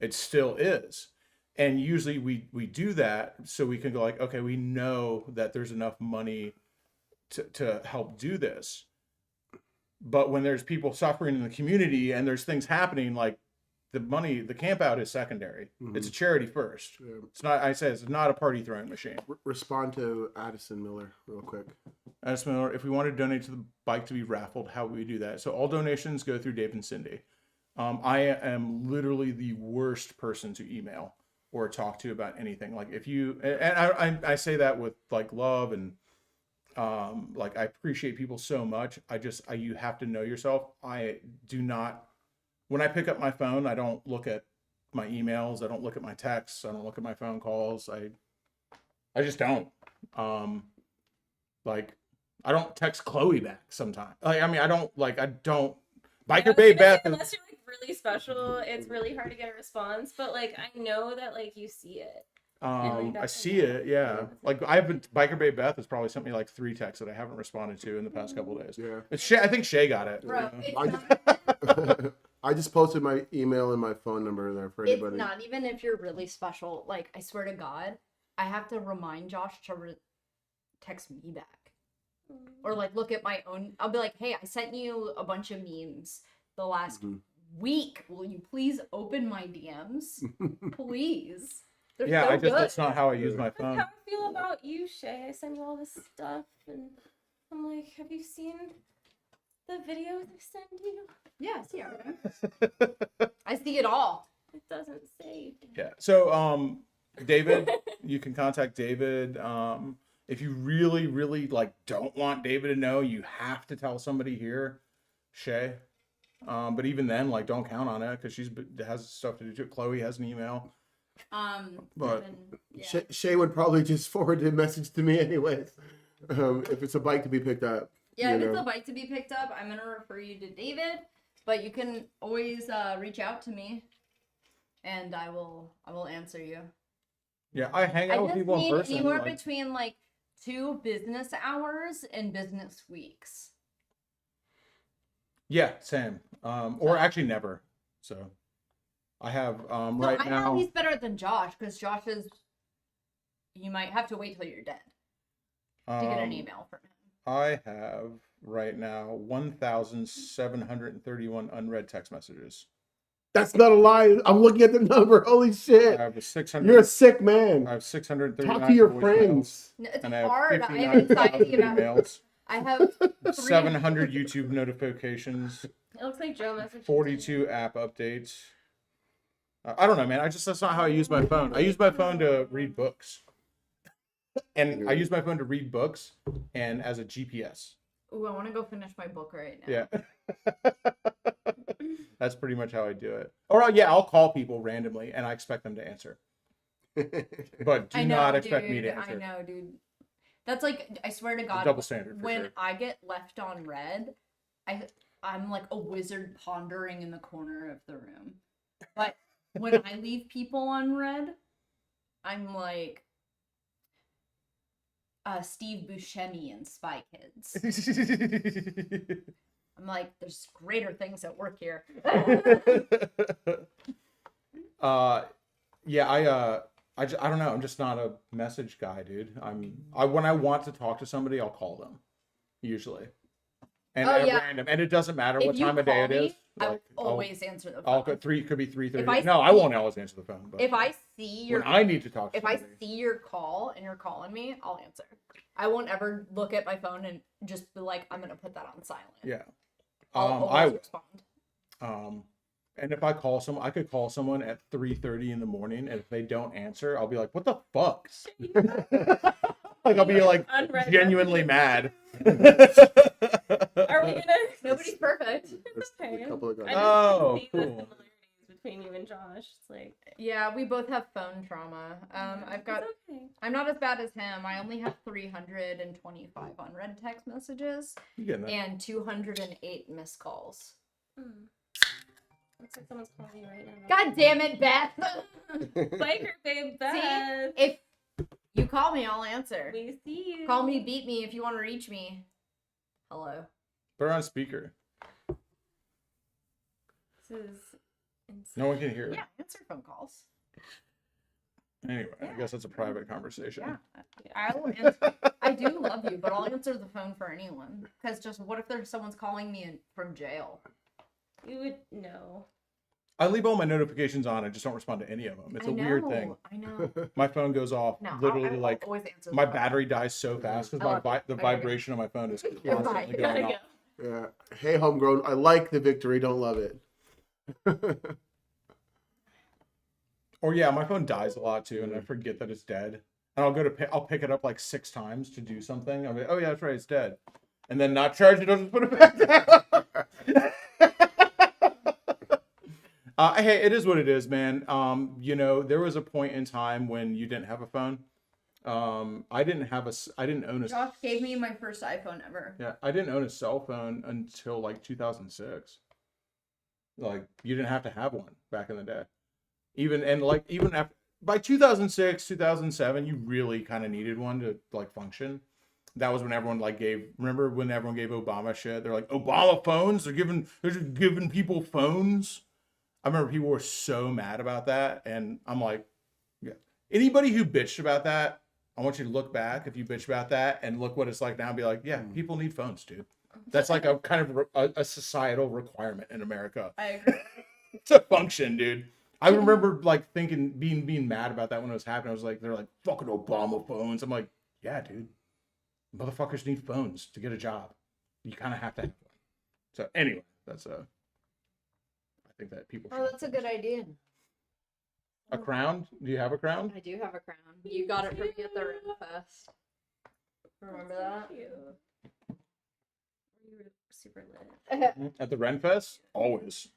It still is. And usually we do that so we can go like, okay, we know that there's enough money to help do this. But when there's people suffering in the community and there's things happening, like the camp out is secondary. It's a charity first. Yeah. It's not, it's not a party throwing machine. Respond to Addison Miller real quick. Addison Miller, if we want to donate to the bike to be raffled, how would we do that? So all donations go through Dave and Cindy. I am literally the worst person to email or talk to about anything. Like if you, and I say that with like love and like I appreciate people so much. You have to know yourself. I do not, when I pick up my phone, I don't look at my emails. I don't look at my texts. I don't look at my phone calls. I just don't. Like I don't text Chloe back sometimes. I don't. Biker Bay Beth. Unless you're like really special, it's really hard to get a response. But like I know that like you see it. I see it, yeah. Like Biker Bay Beth has probably sent me like 3 texts that I haven't responded to in the past couple of days. Yeah. It's Shay, I think Shay got it. Bro, I just posted my email and my phone number there for anybody. It's not even if you're really special. Like, I swear to God, I have to remind Josh to text me back. Or, like, look at my own. I'll be like, hey, I sent you a bunch of memes the last week. Will you please open my DMs? Please. They're so good. That's not how I use my That's phone. how I feel about you, Shay. I send you all this stuff, and I'm like, have you seen the videos I send you? Yeah, I see it. I see it all. It doesn't say. Yeah. So, David, you can contact David. If you really, really like don't want David to know, you have to tell somebody here, Shay. But even then, like, don't count on it because has stuff to do too. Chloe has an email. But yeah. Shay would probably just forward the message to me anyways. If it's a bike to be picked up. Yeah, if it's a bike to be picked up, I'm gonna refer you to David. But you can always reach out to me, and I will answer you. yeah, I hang out I with just people in need person. anywhere like- between like 2 business hours and business weeks. Yeah, same. Or actually never. So I have So right I know now. he's better than Josh because Josh is. You might have to wait till you're dead to get an email from him. I have right now 1,731 unread text messages. That's not a lie. I'm looking at the number. Holy I shit. have 600. You're a sick man. I have 639. Talk to your voicemails, friends. No, it's and I have hard. I 59 have anxiety about. emails. I have 700 YouTube notifications. It looks like Joe messaged you. 42 app updates. I don't know, man. That's not how I use my phone. I use my phone to read books. And I use my phone to read books and as a GPS. Ooh, I want to go finish my book right now. Yeah. That's pretty much how I do it. Or yeah, I'll call people randomly and I expect them to answer. But do not expect me to answer. I know, dude. That's like, I swear to God, Double standard for when sure. I get left on red, I'm like a wizard pondering in the corner of the room. But when I leave people on red, I'm like Steve Buscemi in Spy Kids. I'm like, there's greater things at work here. Yeah, I don't know. I'm just not a message guy, dude. When I want to talk to somebody, I'll call them, usually, and at random. And it doesn't matter what time of day it is. I Like, will always answer the phone. I'll go could be 3:30. If I No, I won't always answer the phone. But if I see your when I need to talk to if I somebody, see your call and you're calling me, I'll answer. I won't ever look at my phone and just be like, I'm gonna put that on silent. yeah, I'll I always will. respond. And if I call someone, I could call someone at 3:30 in the morning, and if they don't answer, I'll be like, "What the fuck?" Like I'll be like Unread genuinely mad. Are we gonna? Nobody's perfect. There's Okay. a couple of guys. I just Oh, see the cool. similarities between you and Josh. It's like Yeah, we both have phone trauma. I've got. it's okay. I'm not as bad as him. I only have 325 unread text messages You getting that? and 208 missed calls. Looks like someone's calling you right now. God damn it, Beth! Biker babe, Beth. If you call me, I'll answer. We see you. Call me, beat me if you want to reach me. Hello. Put her on speaker. This is insane. No one can hear. Yeah, answer phone calls. Anyway, I guess that's a private conversation. Yeah, I will answer. I do love you, but I'll answer the phone for anyone. Because just what if there's someone's calling me from jail? You would know. I leave all my notifications on. I just don't respond to any of them. It's a weird thing. I know. My phone goes off No, literally I'll like always answer the my phone. battery dies so fast because I love it. the I gotta go. vibration on my phone is You're constantly right. going Gotta off. go. Yeah. Hey, homegrown. I like the victory. Don't love it. Or yeah, my phone dies a lot too, and I forget that it's dead. And I'll pick it up like 6 times to do something. I'm like, oh yeah, that's right, it's dead. And then not charge it, I'll just put it back down. Hey, it is what it is, man. There was a point in time when you didn't have a phone. I didn't own a. Josh gave me my first iPhone ever. Yeah, I didn't own a cell phone until like 2006. Like you didn't have to have one back in the day. Even after by 2006, 2007, you really kind of needed one to like function. That was when everyone remember when everyone gave Obama shit? They're like, Obama phones? They're just giving people phones. I remember people were so mad about that, and I'm like, yeah. Anybody who bitched about that, I want you to look back if you bitch about that and look what it's like now and be like, yeah, people need phones, dude. That's like a kind of a societal requirement in America I agree. to function, dude. I remember like thinking, being mad about that when it was happening. I was like, they're like, fucking Obama phones. I'm like, yeah, dude. Motherfuckers need phones to get a job. You kind of have to have one. So anyway, that's I think that people should Oh, have that's a phones. good idea. A crown? Do you have a crown? I do have a crown. You got it from me at the Rim Fest. Remember That's that? so cute. You were super lit. At the Renfest, always.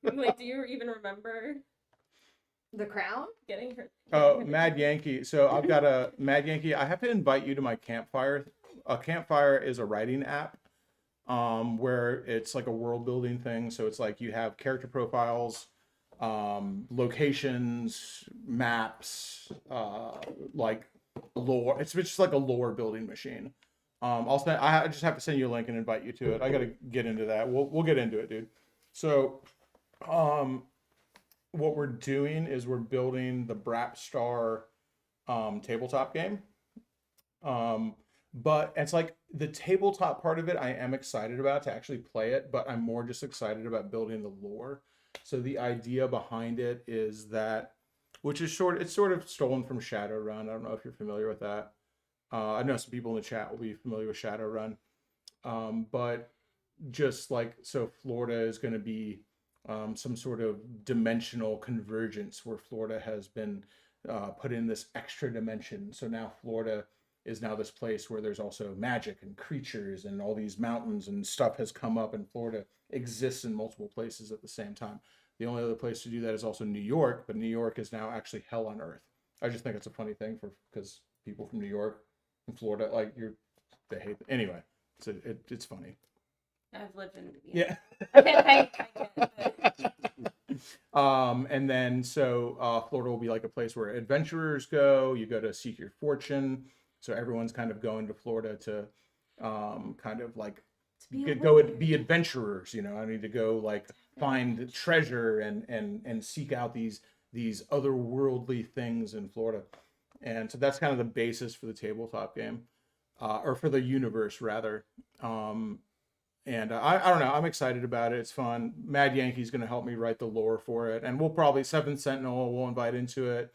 Wait, do you even remember The crown? getting her? Oh, Mad Yankee. So I've got a Mad Yankee. I have to invite you to my campfire. A campfire is a writing app, where it's like a world building thing. So it's like you have character profiles, locations, maps, like lore. It's just like a lore building machine. I just have to send you a link and invite you to it. I got to get into that. We'll get into it, dude. So, what we're doing is we're building the BRAP Star tabletop game. But it's like the tabletop part of it, I am excited about to actually play it, but I'm more just excited about building the lore. So the idea behind it is that, it's sort of stolen from Shadowrun. I don't know if you're familiar with that. I know some people in the chat will be familiar with Shadowrun. But just like, so Florida is going to be some sort of dimensional convergence where Florida has been put in this extra dimension. So now Florida is now this place where there's also magic and creatures and all these mountains and stuff has come up, and Florida exists in multiple places at the same time. The only other place to do that is also New York, but New York is now actually hell on earth. I just think it's a funny thing because people from New York and Florida, like they hate it. Anyway, so it's funny. I've lived in. Yeah. I get it. And then Florida will be like a place where adventurers go. You go to seek your fortune. So everyone's kind of going to Florida to kind of like go and be adventurers. You know, I need to go like find treasure and seek out these otherworldly things in Florida. And so that's kind of the basis for the tabletop game, or for the universe rather. And I don't know. I'm excited about it. It's fun. Mad Yankee's going to help me write the lore for it, and we'll probably Seventh Sentinel we'll invite into it,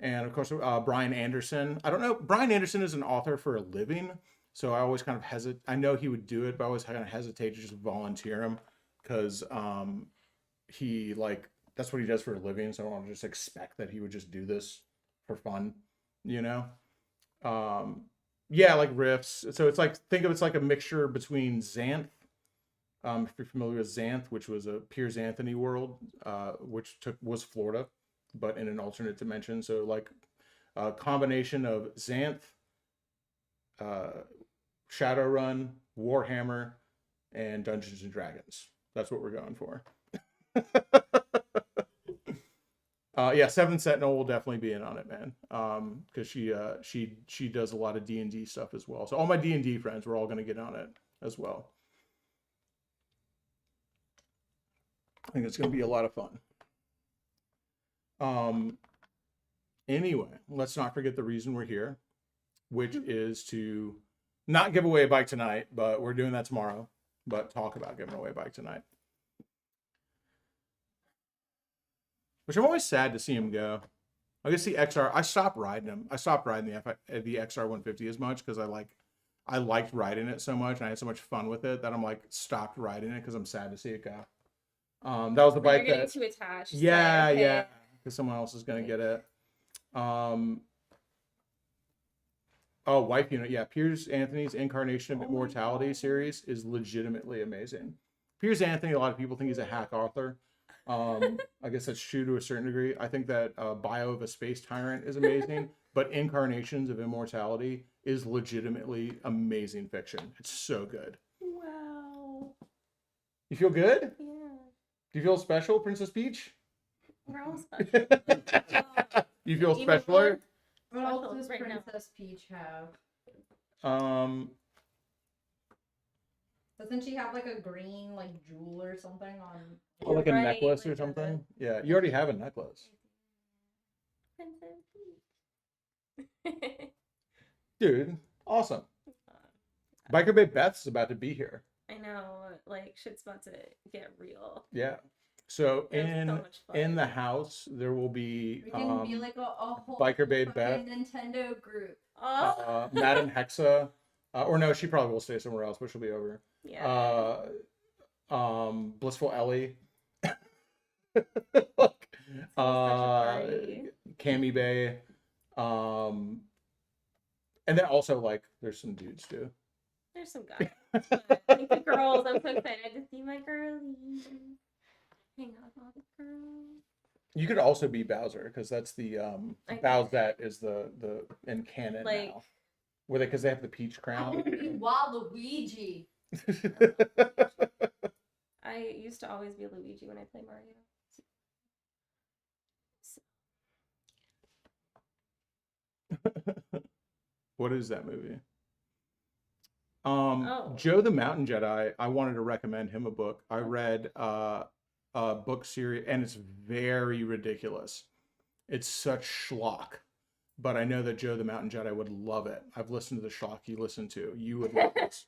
and of course Brian Anderson. I don't know. Brian Anderson is an author for a living, so I always kind of hesitate. I know he would do it, but I always kind of hesitate to just volunteer him because he that's what he does for a living. So I don't want to just expect that he would just do this for fun, you know. Yeah, like riffs. So it's like, think of it's like a mixture between Xanth. If you're familiar with Xanth, which was a Piers Anthony world, which was Florida, but in an alternate dimension. So like a combination of Xanth, Shadowrun, Warhammer, and Dungeons and Dragons. That's what we're going for. Yeah, Seventh Sentinel will definitely be in on it, man. Because she does a lot of D&D stuff as well. So all my D&D friends, we're all going to get on it as well. I think it's going to be a lot of fun. Anyway, let's not forget the reason we're here, which is to not give away a bike tonight, but we're doing that tomorrow. But talk about giving away a bike tonight. Which I'm always sad to see him go. I guess the XR, I stopped riding him. I stopped riding the XR 150 as much because I liked riding it so much and I had so much fun with it that I'm like stopped riding it because I'm sad to see it go. That was the bike You're getting too attached. Yeah, so, okay. yeah. Because someone else is gonna get it. Oh, Wife Unit. Yeah, Piers Anthony's Incarnation of Immortality series is legitimately amazing. Piers Anthony, a lot of people think he's a hack author. I guess that's true to a certain degree. I think that Bio of a Space Tyrant is amazing, but Incarnations of Immortality is legitimately amazing fiction. It's so good. Wow. You feel good? Yeah. Do you feel special, Princess Peach? We're all special. You feel Even specialer? What else Special does right now. Princess Peach have? Doesn't she have like a green like jewel or something on? Oh, like a Right, necklace or like something? Yeah, you already have a necklace. Dude, awesome. Biker Babe Beth's about to be here. I know, like shit's about to get real. Yeah. So It was so much fun. in the house there will be We can be like a whole Biker Babe fucking Beth, Nintendo group. Oh. Madam Hexa, or no, she probably will stay somewhere else, but she'll be over. Yeah. Blissful Ellie. Party. Cammy Bay, And then also like there's some dudes too. There's some guys. But like the girls, I'm so excited to see my girlies. Hang out with all the girls. You could also be Bowser because that's the I- Bowsette is the in canon Like- now. Where they because they have the peach I want crown. to be Waluigi. I used to always be Luigi when I play Mario. What is that movie? Oh. Joe the Mountain Jedi. I wanted to recommend him a book. I read a book series, and it's very ridiculous. It's such schlock, but I know that Joe the Mountain Jedi would love it. I've listened to the schlock you listen to. You would love this.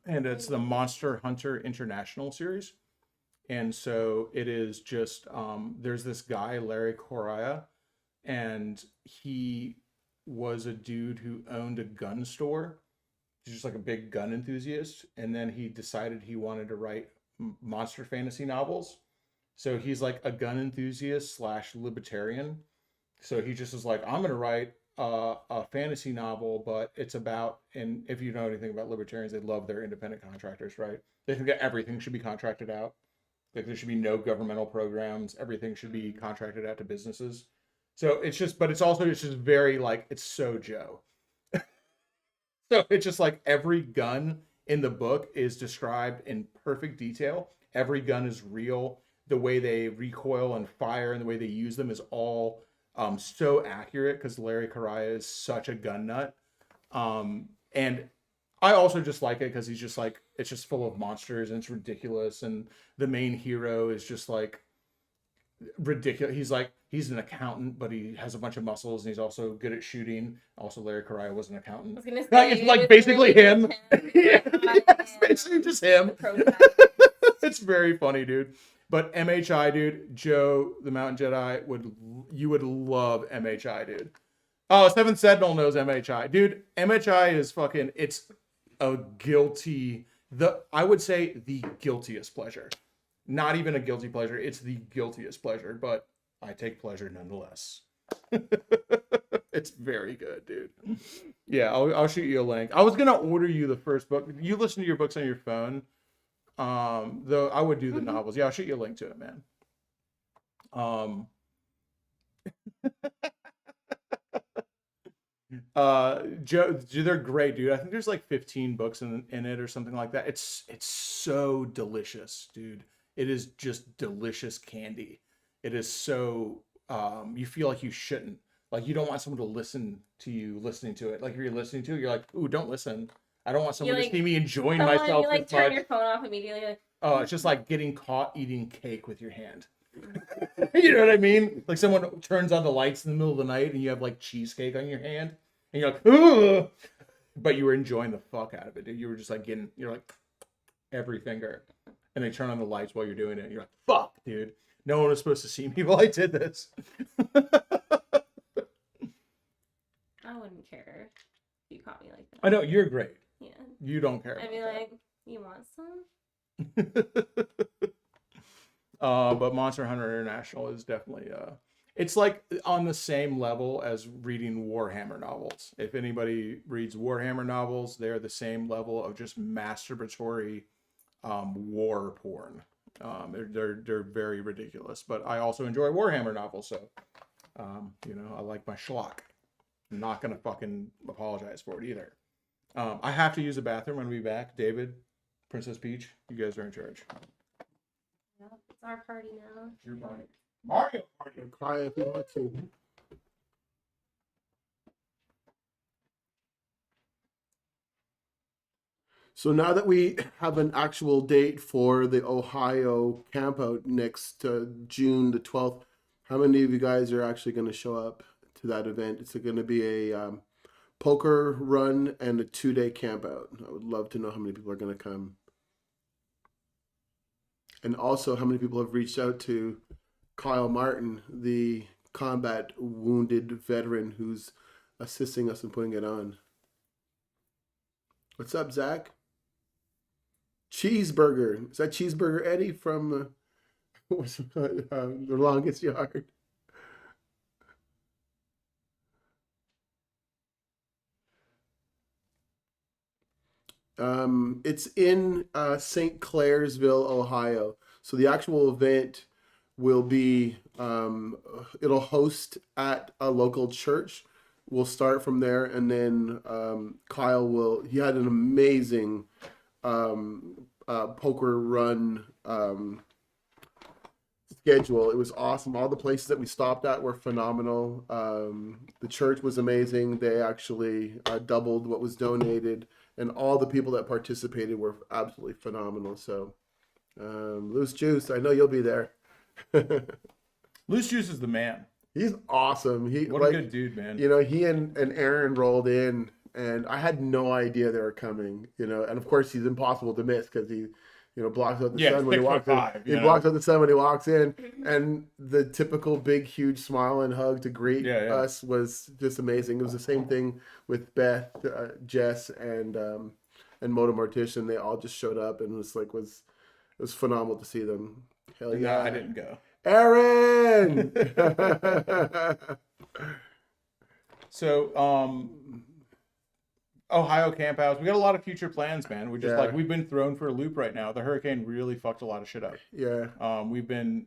And it's the Monster Hunter International series. And so it is just there's this guy, Larry Correia, and he was a dude who owned a gun store. He's just like a big gun enthusiast. And then he decided he wanted to write monster fantasy novels. So he's like a gun enthusiast / libertarian. So he just was like, I'm going to write a fantasy novel, but it's about, and if you know anything about libertarians, they love their independent contractors, right? They think that everything should be contracted out. Like there should be no governmental programs. Everything should be contracted out to businesses. So it's just, but it's also, it's just very like, it's so Joe. So it's just like every gun in the book is described in perfect detail. Every gun is real. The way they recoil and fire and the way they use them is all so accurate because Larry Correia is such a gun nut. And I also just like it because he's just like, it's just full of monsters and it's ridiculous. And the main hero is just like ridiculous. He's an accountant, but he has a bunch of muscles and he's also good at shooting. Also, Larry Correia was an accountant. I was gonna Like, it's say, like it's basically really him. intense. Yeah, I it's am basically just him. the protagonist. It's very funny, dude. But MHI, dude, Joe the Mountain Jedi you would love MHI, dude. Oh, Seventh Sentinel knows MHI, dude. MHI is fucking. It's a guilty. I would say the guiltiest pleasure. Not even a guilty pleasure. It's the guiltiest pleasure, but I take pleasure nonetheless. It's very good, dude. Yeah, I'll shoot you a link. I was gonna order you the first book. You listen to your books on your phone. Though I would do the novels. Yeah, I'll shoot you a link to it, man. Joe, they're great, dude. I think there's like 15 books in it or something like that. It's so delicious, dude. It is just delicious candy. It is so you feel like you shouldn't. Like you don't want someone to listen to you listening to it. Like if you're listening to it, you're like, ooh, don't listen. I don't want someone to like- see me enjoying Someone, myself you like this turn much. your phone off immediately. Like, Oh, it's just like getting caught eating cake with your hand. You know what I mean? Like someone turns on the lights in the middle of the night and you have like cheesecake on your hand and you're like, ugh! But you were enjoying the fuck out of it, dude. You were just like you're like every finger. And they turn on the lights while you're doing it. And you're like, fuck, dude. No one was supposed to see me while I did this. I wouldn't care if you caught me like that. I know, you're great. Yeah. You don't care. I'd be about like, you want some? that. But Monster Hunter International is definitely it's like on the same level as reading Warhammer novels. If anybody reads Warhammer novels, they're the same level of just masturbatory war porn. They're very ridiculous. But I also enjoy Warhammer novels, so I like my schlock. I'm not gonna fucking apologize for it either. I have to use the bathroom when we be back. David, Princess Peach, you guys are in charge. Yep, it's our party now. Your party. Mario Party. Cry if you want to. So now that we have an actual date for the Ohio campout next June the 12th, how many of you guys are actually going to show up to that event? It's going to be a poker run and a 2-day campout. I would love to know how many people are going to come. And also how many people have reached out to Kyle Martin, the combat wounded veteran who's assisting us in putting it on. What's up, Zach? Cheeseburger. Is that Cheeseburger Eddie from The Longest Yard? It's in St. Clairsville, Ohio. So the actual event will be it'll host at a local church. We'll start from there, and then Kyle will. He had an amazing poker run schedule. It was awesome. All the places that we stopped at were phenomenal. The church was amazing. They actually doubled what was donated, and all the people that participated were absolutely phenomenal. So, Loose Juice, I know you'll be there. Loose Juice is the man. He's awesome. What a good dude, man. You know, he and Aaron rolled in, and I had no idea they were coming. You know, and of course he's impossible to miss because he, you know, blocks out the sun when he walks in. He blocks out the sun when he walks in, and the typical big, huge smile and hug to greet us was just amazing. It was the same thing with Beth, Jess, and Moto Mortician. They all just showed up, and it was phenomenal to see them. Hell yeah! No, I didn't go. Aaron. So, Ohio campouts. We got a lot of future plans, man. We just we've been thrown for a loop right now. The hurricane really fucked a lot of shit up. Yeah. We've been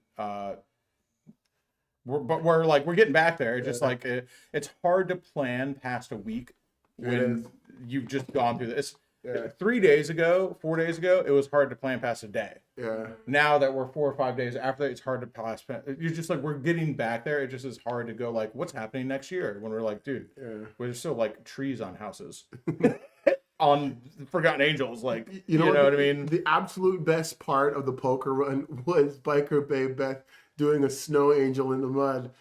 we're getting back there. It's just like it's hard to plan past a week when you've just gone through this. 4 days ago, it was hard to plan past a day. Yeah. Now that we're 4 or 5 days after that, it's hard to pass. You're just like, we're getting back there. It just is hard to go like, what's happening next year? When we're like, dude, there's still like trees on houses, on Forgotten Angels. Like, you know what I mean? The absolute best part of the poker run was Biker Babe Beth doing a snow angel in the mud.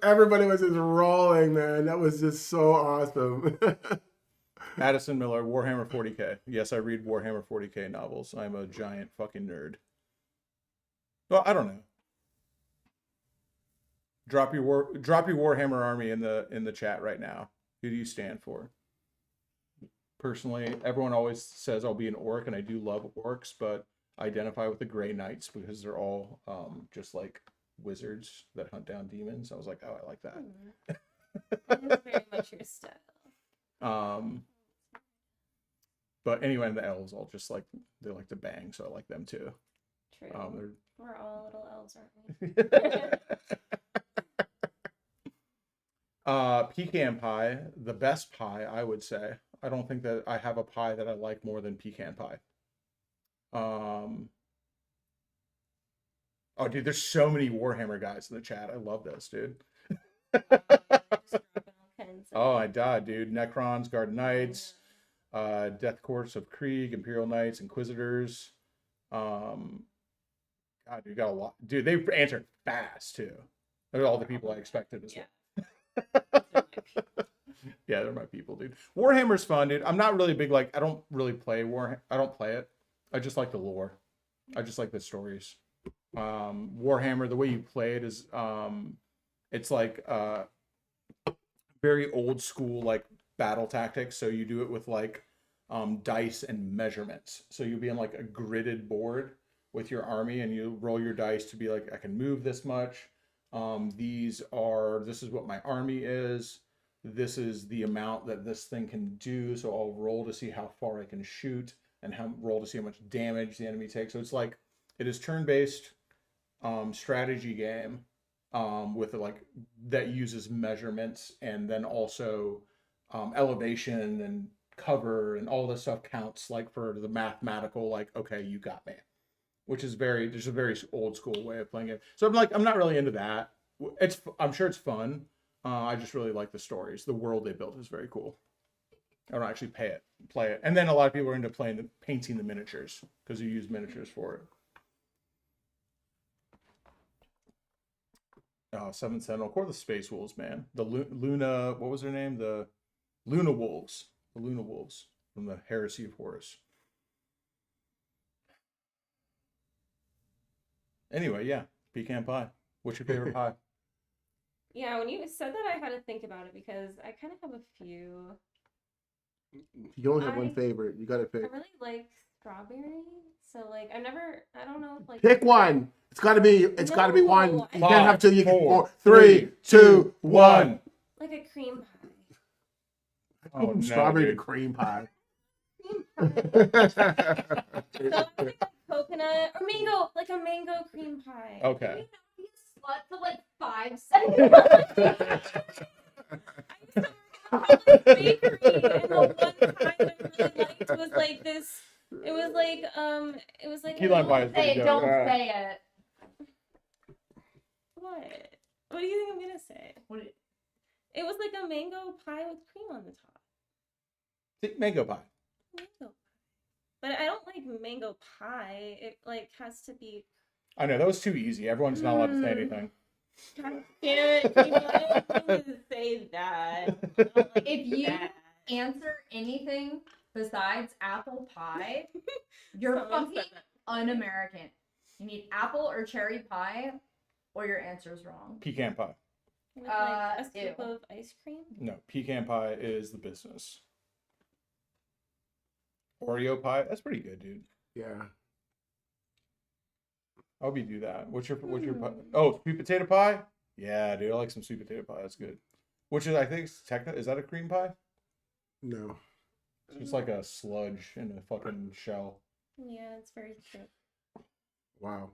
Everybody was just rolling, man. That was just so awesome. Addison Miller, Warhammer 40K. Yes, I read Warhammer 40K novels. I'm a giant fucking nerd. Well, I don't know. Drop your Warhammer army in the chat right now. Who do you stand for? Personally, everyone always says I'll be an orc, and I do love orcs, but I identify with the Grey Knights because they're all just like wizards that hunt down demons. I was like, oh, I like that. That is very much your style. But anyway, the elves all just like, they like to bang, so I like them too. True. We're all little elves, aren't we? Pecan pie, the best pie, I would say. I don't think that I have a pie that I like more than pecan pie. Oh, dude, there's so many Warhammer guys in the chat. I love this, dude. Oh, I died, dude. Necrons, Guard Knights, Death Course of Krieg, Imperial Knights, Inquisitors. God, you got a lot. Dude, they answered fast, too. They're all the people I expected as well. Yeah, they're my people, dude. Warhammer's fun, dude. I'm not really big, like, I don't really play Warhammer. I don't play it. I just like the lore. I just like the stories. Warhammer, the way you play it is, it's like very old school, like battle tactics. So you do it with like dice and measurements. So you'll be on like a gridded board with your army, and you roll your dice to be like, I can move this much. This is what my army is. This is the amount that this thing can do. So I'll roll to see how far I can shoot, and roll to see how much damage the enemy takes. So it's like, it is turn-based strategy game with like, that uses measurements, and then also elevation and cover and all this stuff counts like for the mathematical, like, okay, you got me, which is there's a very old school way of playing it. So I'm not really into that. I'm sure it's fun. I just really like the stories. The world they built is very cool. I don't actually play it. And then a lot of people are into painting the miniatures because you use miniatures for it. Oh, Seventh Sentinel. Core the Space Wolves, man. The Luna, what was their name? The Luna Wolves. The Luna Wolves from the Heresy of Horus. Anyway, yeah. Pecan pie. What's your favorite pie? Yeah, when you said that, I had to think about it because I kind of have a few. You only have one favorite. You gotta pick. I really like strawberry. So like I don't know if like pick one. It's gotta be one. You No. can't have two. You can 4, 3, 2, 1. like a cream pie. Oh, no, Strawberry to dude. cream pie. So I would say like coconut or mango, like a mango cream pie. Okay. Be a slut for like 5 seconds. I used to work at a bakery, and the one pie that I really liked was like this. It was like Key lime pie is Say pretty it, good. don't Yeah. say it. What? What do you think I'm gonna say? What it- It was like a mango pie with cream on the top. Mango pie. Mango pie. But I don't like mango pie. It like has to be. I know that was too easy. Everyone's not allowed to say anything. God damn it! People, I don't mean to say that. I don't like If you that. answer anything besides apple pie, you're Someone fucking said that. un-American. You need apple or cherry pie, or your answer's wrong. Pecan pie. With like a Ew. scoop of ice cream. No, pecan pie is the business. Oreo pie. That's pretty good, dude. Yeah. I hope you do that. What's your pie? Oh, sweet potato pie? Yeah, dude. I like some sweet potato pie. That's good. Which is, I think, is that a cream pie? No. It's just like a sludge in a fucking shell. Yeah, it's very thick. Wow.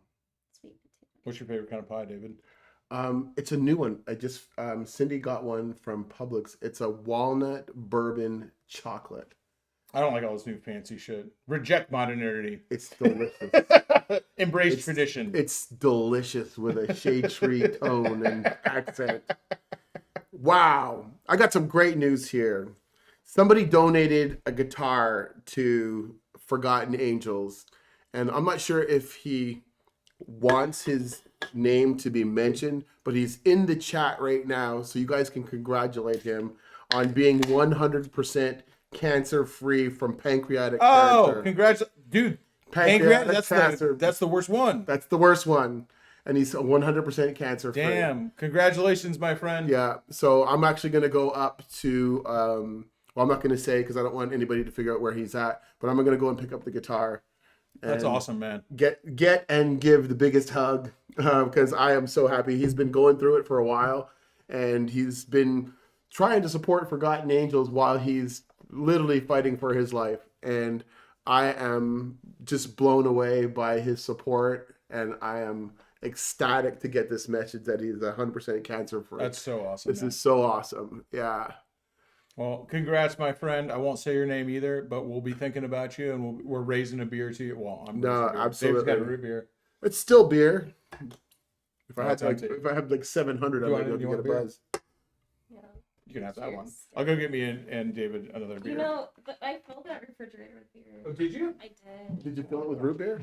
Sweet potato. What's your favorite kind of pie, David? It's a new one. I just Cindy got one from Publix. It's a walnut bourbon chocolate. I don't like all this new fancy shit. Reject modernity. It's delicious. Embrace It's- tradition. It's delicious with a shade tree tone and accent. Wow. I got some great news here. Somebody donated a guitar to Forgotten Angels, and I'm not sure if he wants his name to be mentioned, but he's in the chat right now, so you guys can congratulate him on being 100% cancer-free from pancreatic Oh, cancer. congrats, dude. Pancreatic Pancreas, cancer. that's the worst one. That's the worst one. And he's 100% cancer free. Damn. Congratulations, my friend. Yeah. So I'm actually going to go up to, well, I'm not going to say because I don't want anybody to figure out where he's at, but I'm going to go and pick up the guitar. That's and awesome, man. Get and give the biggest hug because I am so happy. He's been going through it for a while and he's been trying to support Forgotten Angels while he's literally fighting for his life. And I am just blown away by his support and I am ecstatic to get this message that he's 100% cancer free. That's so awesome. This man. is so awesome. Yeah. Well, congrats, my friend. I won't say your name either, but we'll be thinking about you, and we're raising a beer to you. Well, I'm No, raising a beer. absolutely. David's got a root beer. It's still beer. If I Oh, had it's like empty. if I had like 700 You of it, want- I would you get want a a beer? buzz. Yeah. You can have that one. Cheers. I'll go get me and David another beer. You know, but I filled that refrigerator with beer. Oh, did you? I did. Did you fill it with root beer?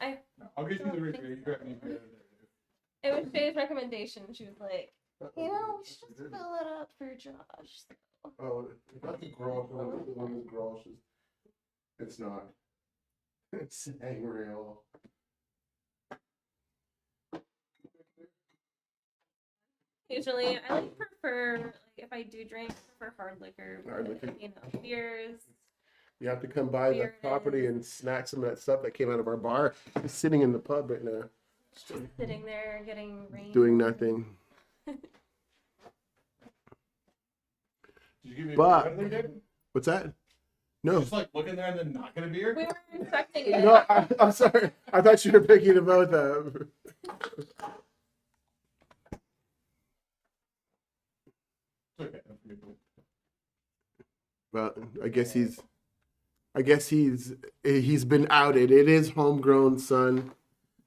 I'll get you the root beer. You grab any beer. It was Shay's recommendation. She was like, you know, we should just fill it up for Josh. Oh, that's a Grosh. One is Grosh. It's not. It's Angreal. Usually, I like prefer like if I do drink, I prefer hard liquor. Hard But, liquor. you know, beers. You have to come by the Beer it property and snatch some of that stuff that came out of our bar. It's sitting in the pub right now, Just sitting there getting rain. doing nothing. Did you give me But- a beer, David? What's that? You No. just like looking there and then not get a beer? We were inspecting it. No, I'm sorry. I thought you were picking about the. It's okay. I'm forgetting. Well, I guess he's been outed. It is homegrown son.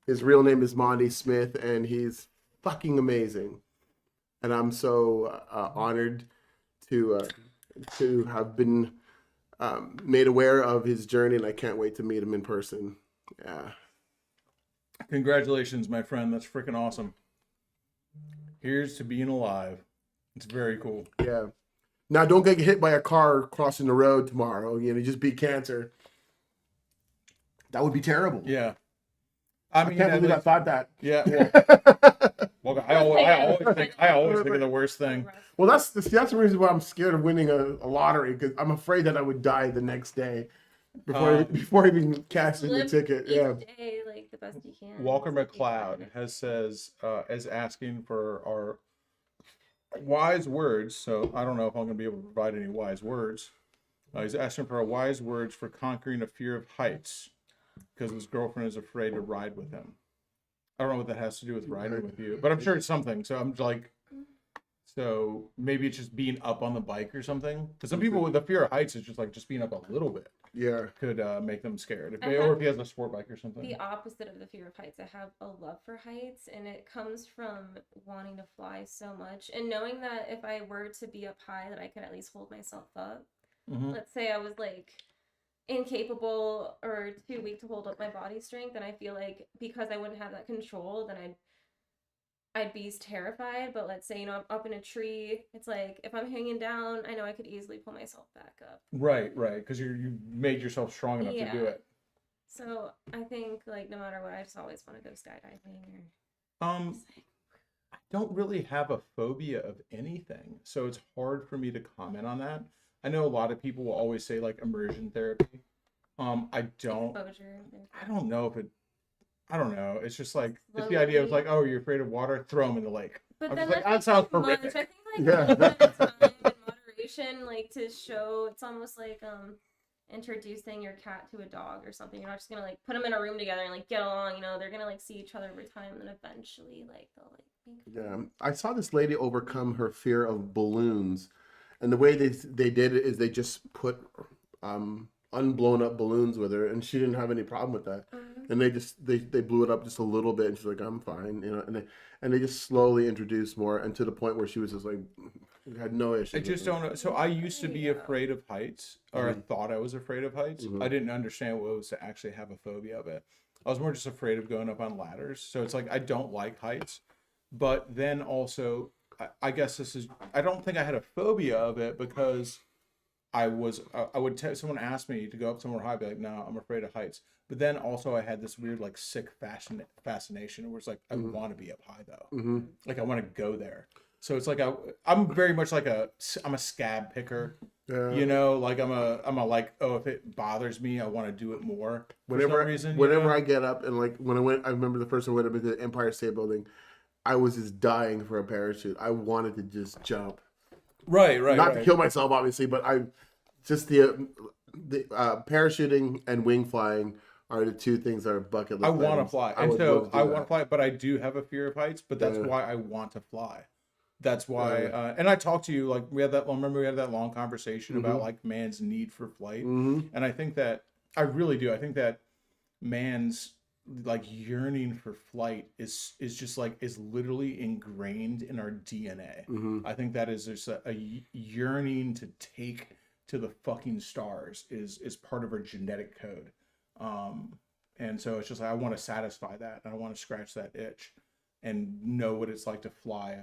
His real name is Monty Smith, and he's fucking amazing. And I'm so honored to have been made aware of his journey, and I can't wait to meet him in person. Yeah. Congratulations, my friend. That's freaking awesome. Here's to being alive. It's very cool. Yeah. Now, don't get hit by a car crossing the road tomorrow. You know, just beat cancer. That would be terrible. Yeah. I mean, can't at believe I least- thought that. Yeah. Well, I always think of the worst thing. Well, that's the reason why I'm scared of winning a lottery because I'm afraid that I would die the next day before even cashing the Live ticket. each Yeah. day like the best you can. Walker It's like you McLeod can. is asking for our wise words. So I don't know if I'm going to be able to provide any wise words. He's asking for a wise words for conquering a fear of heights because his girlfriend is afraid to ride with him. I don't know what that has to do with riding with you, but I'm sure it's something. So I'm like, so maybe it's just being up on the bike or something. Because some people with the fear of heights is just like just being up a little bit Yeah. could make them scared. If I they, or have if he has a sport bike or something. The opposite of the fear of heights. I have a love for heights, and it comes from wanting to fly so much and knowing that if I were to be up high, that I could at least hold myself up. Mm-hmm. Let's say I was like incapable or too weak to hold up my body strength, and I feel like because I wouldn't have that control, then I'd be terrified. But let's say, you know, I'm up in a tree, it's like if I'm hanging down, I know I could easily pull myself back up. Right, because you made yourself strong enough to do it. So I think like no matter what, I just always want to go skydiving. I don't really have a phobia of anything, so it's hard for me to comment on that. I know a lot of people will always say like immersion therapy. I don't. Exposure. I don't know if it. I don't know. It's just like it's the idea of like, oh, you're afraid of water, throw them in the lake. But I'm then just like, that's that sounds too much. horrific. I think like Yeah. a little bit of time and moderation, like to show it's almost like introducing your cat to a dog or something. You're not just gonna like put them in a room together and like get along. You know, they're gonna like see each other over time, and then eventually like they'll like. Yeah, I saw this lady overcome her fear of balloons, and the way they did it is they just put unblown up balloons with her, and she didn't have any problem with that. And they blew it up just a little bit, and she's like, I'm fine, you know. And they just slowly introduced more, and to the point where she was just like, had no issue. I just don't know. So I used to be afraid of heights, or I thought I was afraid of heights. I didn't understand what it was to actually have a phobia of it. I was more just afraid of going up on ladders. So it's like I don't like heights. But then also, I guess I don't think I had a phobia of it because I would someone ask me to go up somewhere high, I'd be like, no, I'm afraid of heights. But then also I had this weird like sick fascination where it's like, I want to be up high though. Like I want to go there. So it's like I'm very much like I'm a scab picker. Yeah. You know, like I'm a like, oh, if it bothers me, I want to do it more. Whenever Reason, I get up and like when I remember the first time I went up into the Empire State Building, I was just dying for a parachute. I wanted to just jump. Right. Not to kill myself, obviously, but just the parachuting and wing flying are the two things that are bucket list. I want to fly, and so I want to fly, but I do have a fear of heights. But that's Yeah. why I want to fly. That's why, and I talked to you like we had that. Remember we had that long conversation about like man's need for flight, and I think that I really do. I think that man's like yearning for flight is just like is literally ingrained in our DNA. I think that is just a yearning to take to the fucking stars is part of our genetic code. And so it's just like I want to satisfy that, and I want to scratch that itch and know what it's like to fly.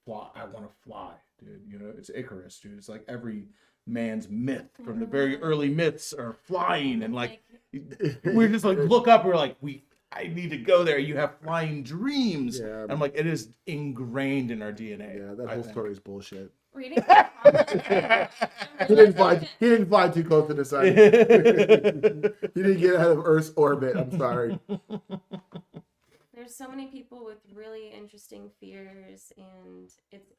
I want to fly, dude. You know, it's Icarus, dude. It's like every man's myth from the very early myths are flying, and like we're just like look up. We're like I need to go there. You have flying dreams. Yeah. I'm like it is ingrained in our DNA. Yeah, that whole story is bullshit. Reading. He didn't fly too close to the sun. He didn't get out of Earth's orbit. I'm sorry. There's so many people with really interesting fears, and it's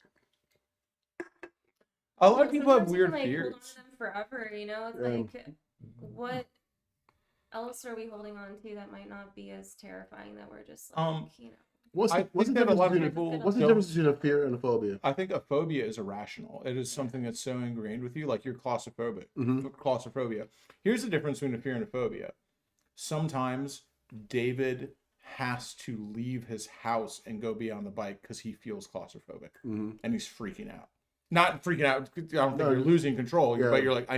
a lot of people have sometimes you weird can, like, fears. hold on to them forever, you know. It's like, what else are we holding on to that might not be as terrifying that we're just like, you know. What's the difference between a fear and a phobia? I think a phobia is irrational. It is something that's so ingrained with you, like you're claustrophobic. Claustrophobia. Here's the difference between a fear and a phobia. Sometimes David has to leave his house and go be on the bike because he feels claustrophobic and he's freaking out. Not freaking out. I don't think you're losing control, but you're like,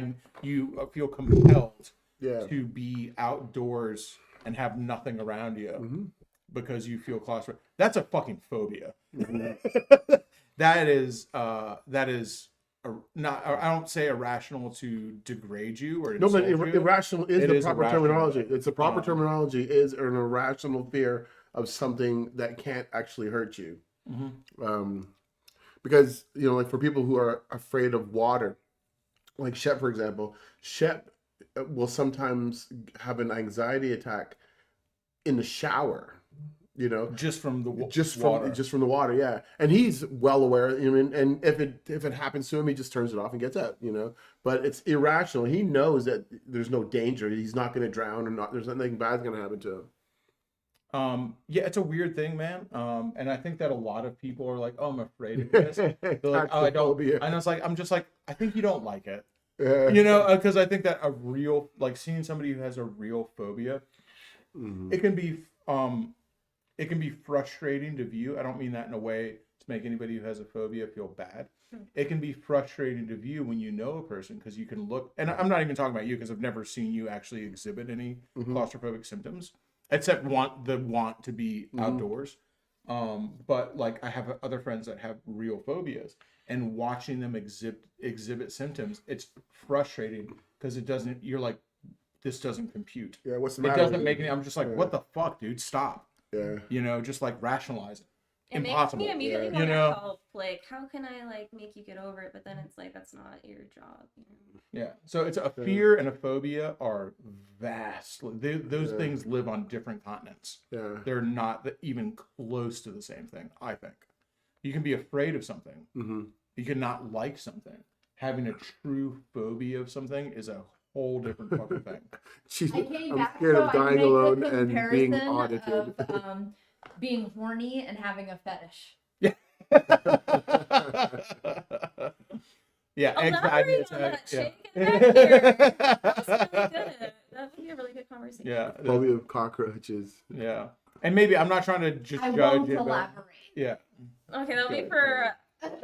you feel compelled to be outdoors and have nothing around you because you feel claustrophobic. That's a fucking phobia. that is not. I don't say irrational to degrade you or no, but you. irrational is the proper irrational. terminology. It's the proper terminology is an irrational fear of something that can't actually hurt you. Because you know, like for people who are afraid of water, like Shep, for example, Shep will sometimes have an anxiety attack in the shower. you know, just from the water. Just from the water, yeah. And he's well aware. I mean, and if it happens to him, he just turns it off and gets out, you know. But it's irrational. He knows that there's no danger. He's not going to drown, or not. There's nothing bad's going to happen to him. Yeah, it's a weird thing, man. And I think that a lot of people are like, "Oh, I'm afraid of this." They're like, "Oh, I don't." And it's like, I'm just like, I think you don't like it, you know, because I think that a real, like, seeing somebody who has a real phobia, it can be frustrating to view. I don't mean that in a way to make anybody who has a phobia feel bad. It can be frustrating to view when you know a person, because you can look, and I'm not even talking about you, because I've never seen you actually exhibit any claustrophobic symptoms, except want to be outdoors. But like, I have other friends that have real phobias, and watching them exhibit symptoms, it's frustrating, because you're like, this doesn't compute. Yeah, what's the It matter? doesn't make any. I'm just like, what the fuck, dude? Stop. Yeah. You know, just like rationalize it. It Impossible. makes me immediately You want to know? help. Like, how can I like make you get over it? But then it's like, that's not your job. You know? Yeah. So it's a fear and a phobia are vast. Those things live on different continents. Yeah. They're not even close to the same thing, I think. You can be afraid of something. You can not like something. Having a true phobia of something is a whole different fucking thing. I'm scared of dying alone and being audited. Of, being horny and having a fetish. Yeah. Yeah, Elaborate on that, Shady. Get back here. That's really good. That would be a really good conversation. Yeah. Phobia of cockroaches. Yeah. And maybe I'm not trying to just I judge won't it. elaborate. Yeah. Okay, that'll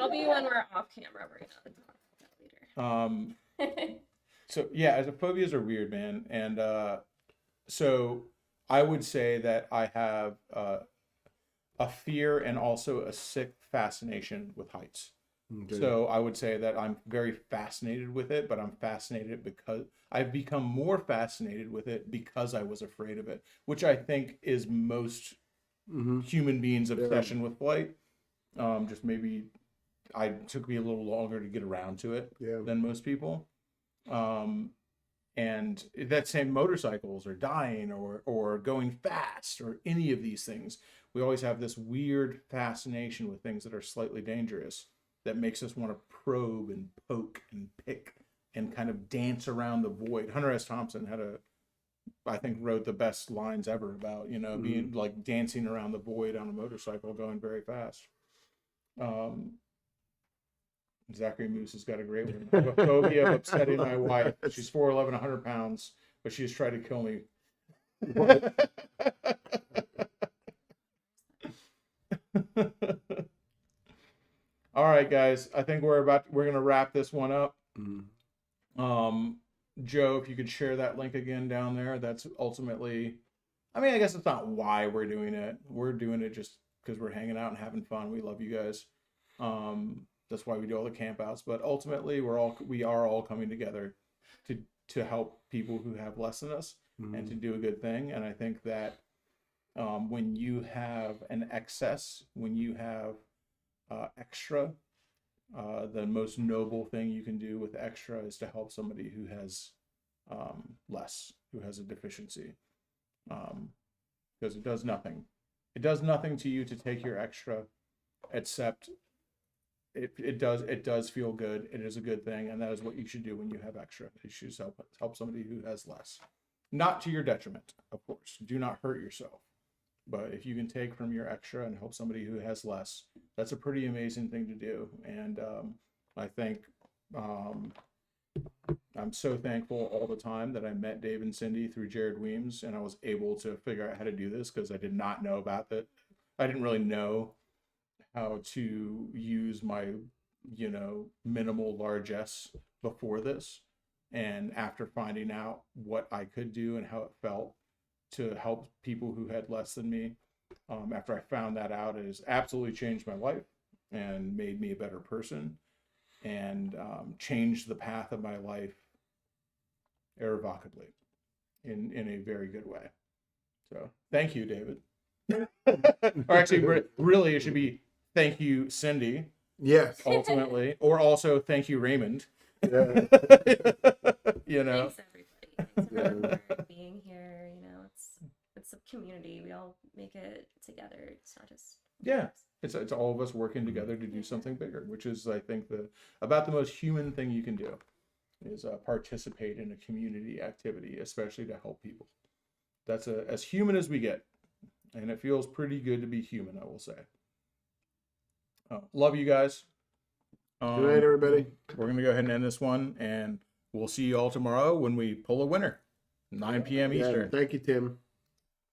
be when we're off camera. We're gonna talk about that later. So yeah, as a phobias are weird, man. And so I would say that I have a fear and also a sick fascination with heights. Okay. So I would say that I'm very fascinated with it, but I'm fascinated because I've become more fascinated with it because I was afraid of it, which I think is most human beings' obsession with flight. Just maybe it took me a little longer to get around to it than most people. And that same motorcycles or dying or going fast or any of these things, we always have this weird fascination with things that are slightly dangerous that makes us want to probe and poke and pick and kind of dance around the void. Hunter S. Thompson I think wrote the best lines ever about, you know, being like dancing around the void on a motorcycle going very fast. Zachary Moose has got a great one. I have a phobia of upsetting my wife. She's 4'11", 100 pounds, but she has tried to kill me. All right, guys. I think we're gonna wrap this one up. Joe, if you could share that link again down there, that's ultimately, I mean, I guess it's not why we're doing it. We're doing it just because we're hanging out and having fun. We love you guys. That's why we do all the campouts. But ultimately, we are all coming together to help people who have less than us and to do a good thing. And I think that when you have an excess, when you have extra, the most noble thing you can do with extra is to help somebody who has less, who has a deficiency, because it does nothing. It does nothing to you to take your extra, except it does feel good. It is a good thing, and that is what you should do when you have extra. You should help somebody who has less, not to your detriment, of course. Do not hurt yourself. But if you can take from your extra and help somebody who has less, that's a pretty amazing thing to do. And I think I'm so thankful all the time that I met Dave and Cindy through Jared Weems, and I was able to figure out how to do this, because I did not know about that. I didn't really know how to use my, minimal largesse before this. And after finding out what I could do and how it felt to help people who had less than me, after I found that out, it has absolutely changed my life and made me a better person, and changed the path of my life irrevocably in a very good way. So thank you, David. Or actually, really, it should be thank you, Cindy. Yes. Ultimately, or also thank you, Raymond. Yeah. Thanks everybody. Thanks everyone for being here. It's sense of community. We all make it together. It's not just Yeah. It's all of us working together to do something bigger, which is, I think, about the most human thing you can do is participate in a community activity, especially to help people. That's as human as we get, and it feels pretty good to be human, I will say. Love you guys. Good night, everybody. We're gonna go ahead and end this one, and we'll see you all tomorrow when we pull a winner, 9 p.m. Yeah, Eastern. thank you, Tim.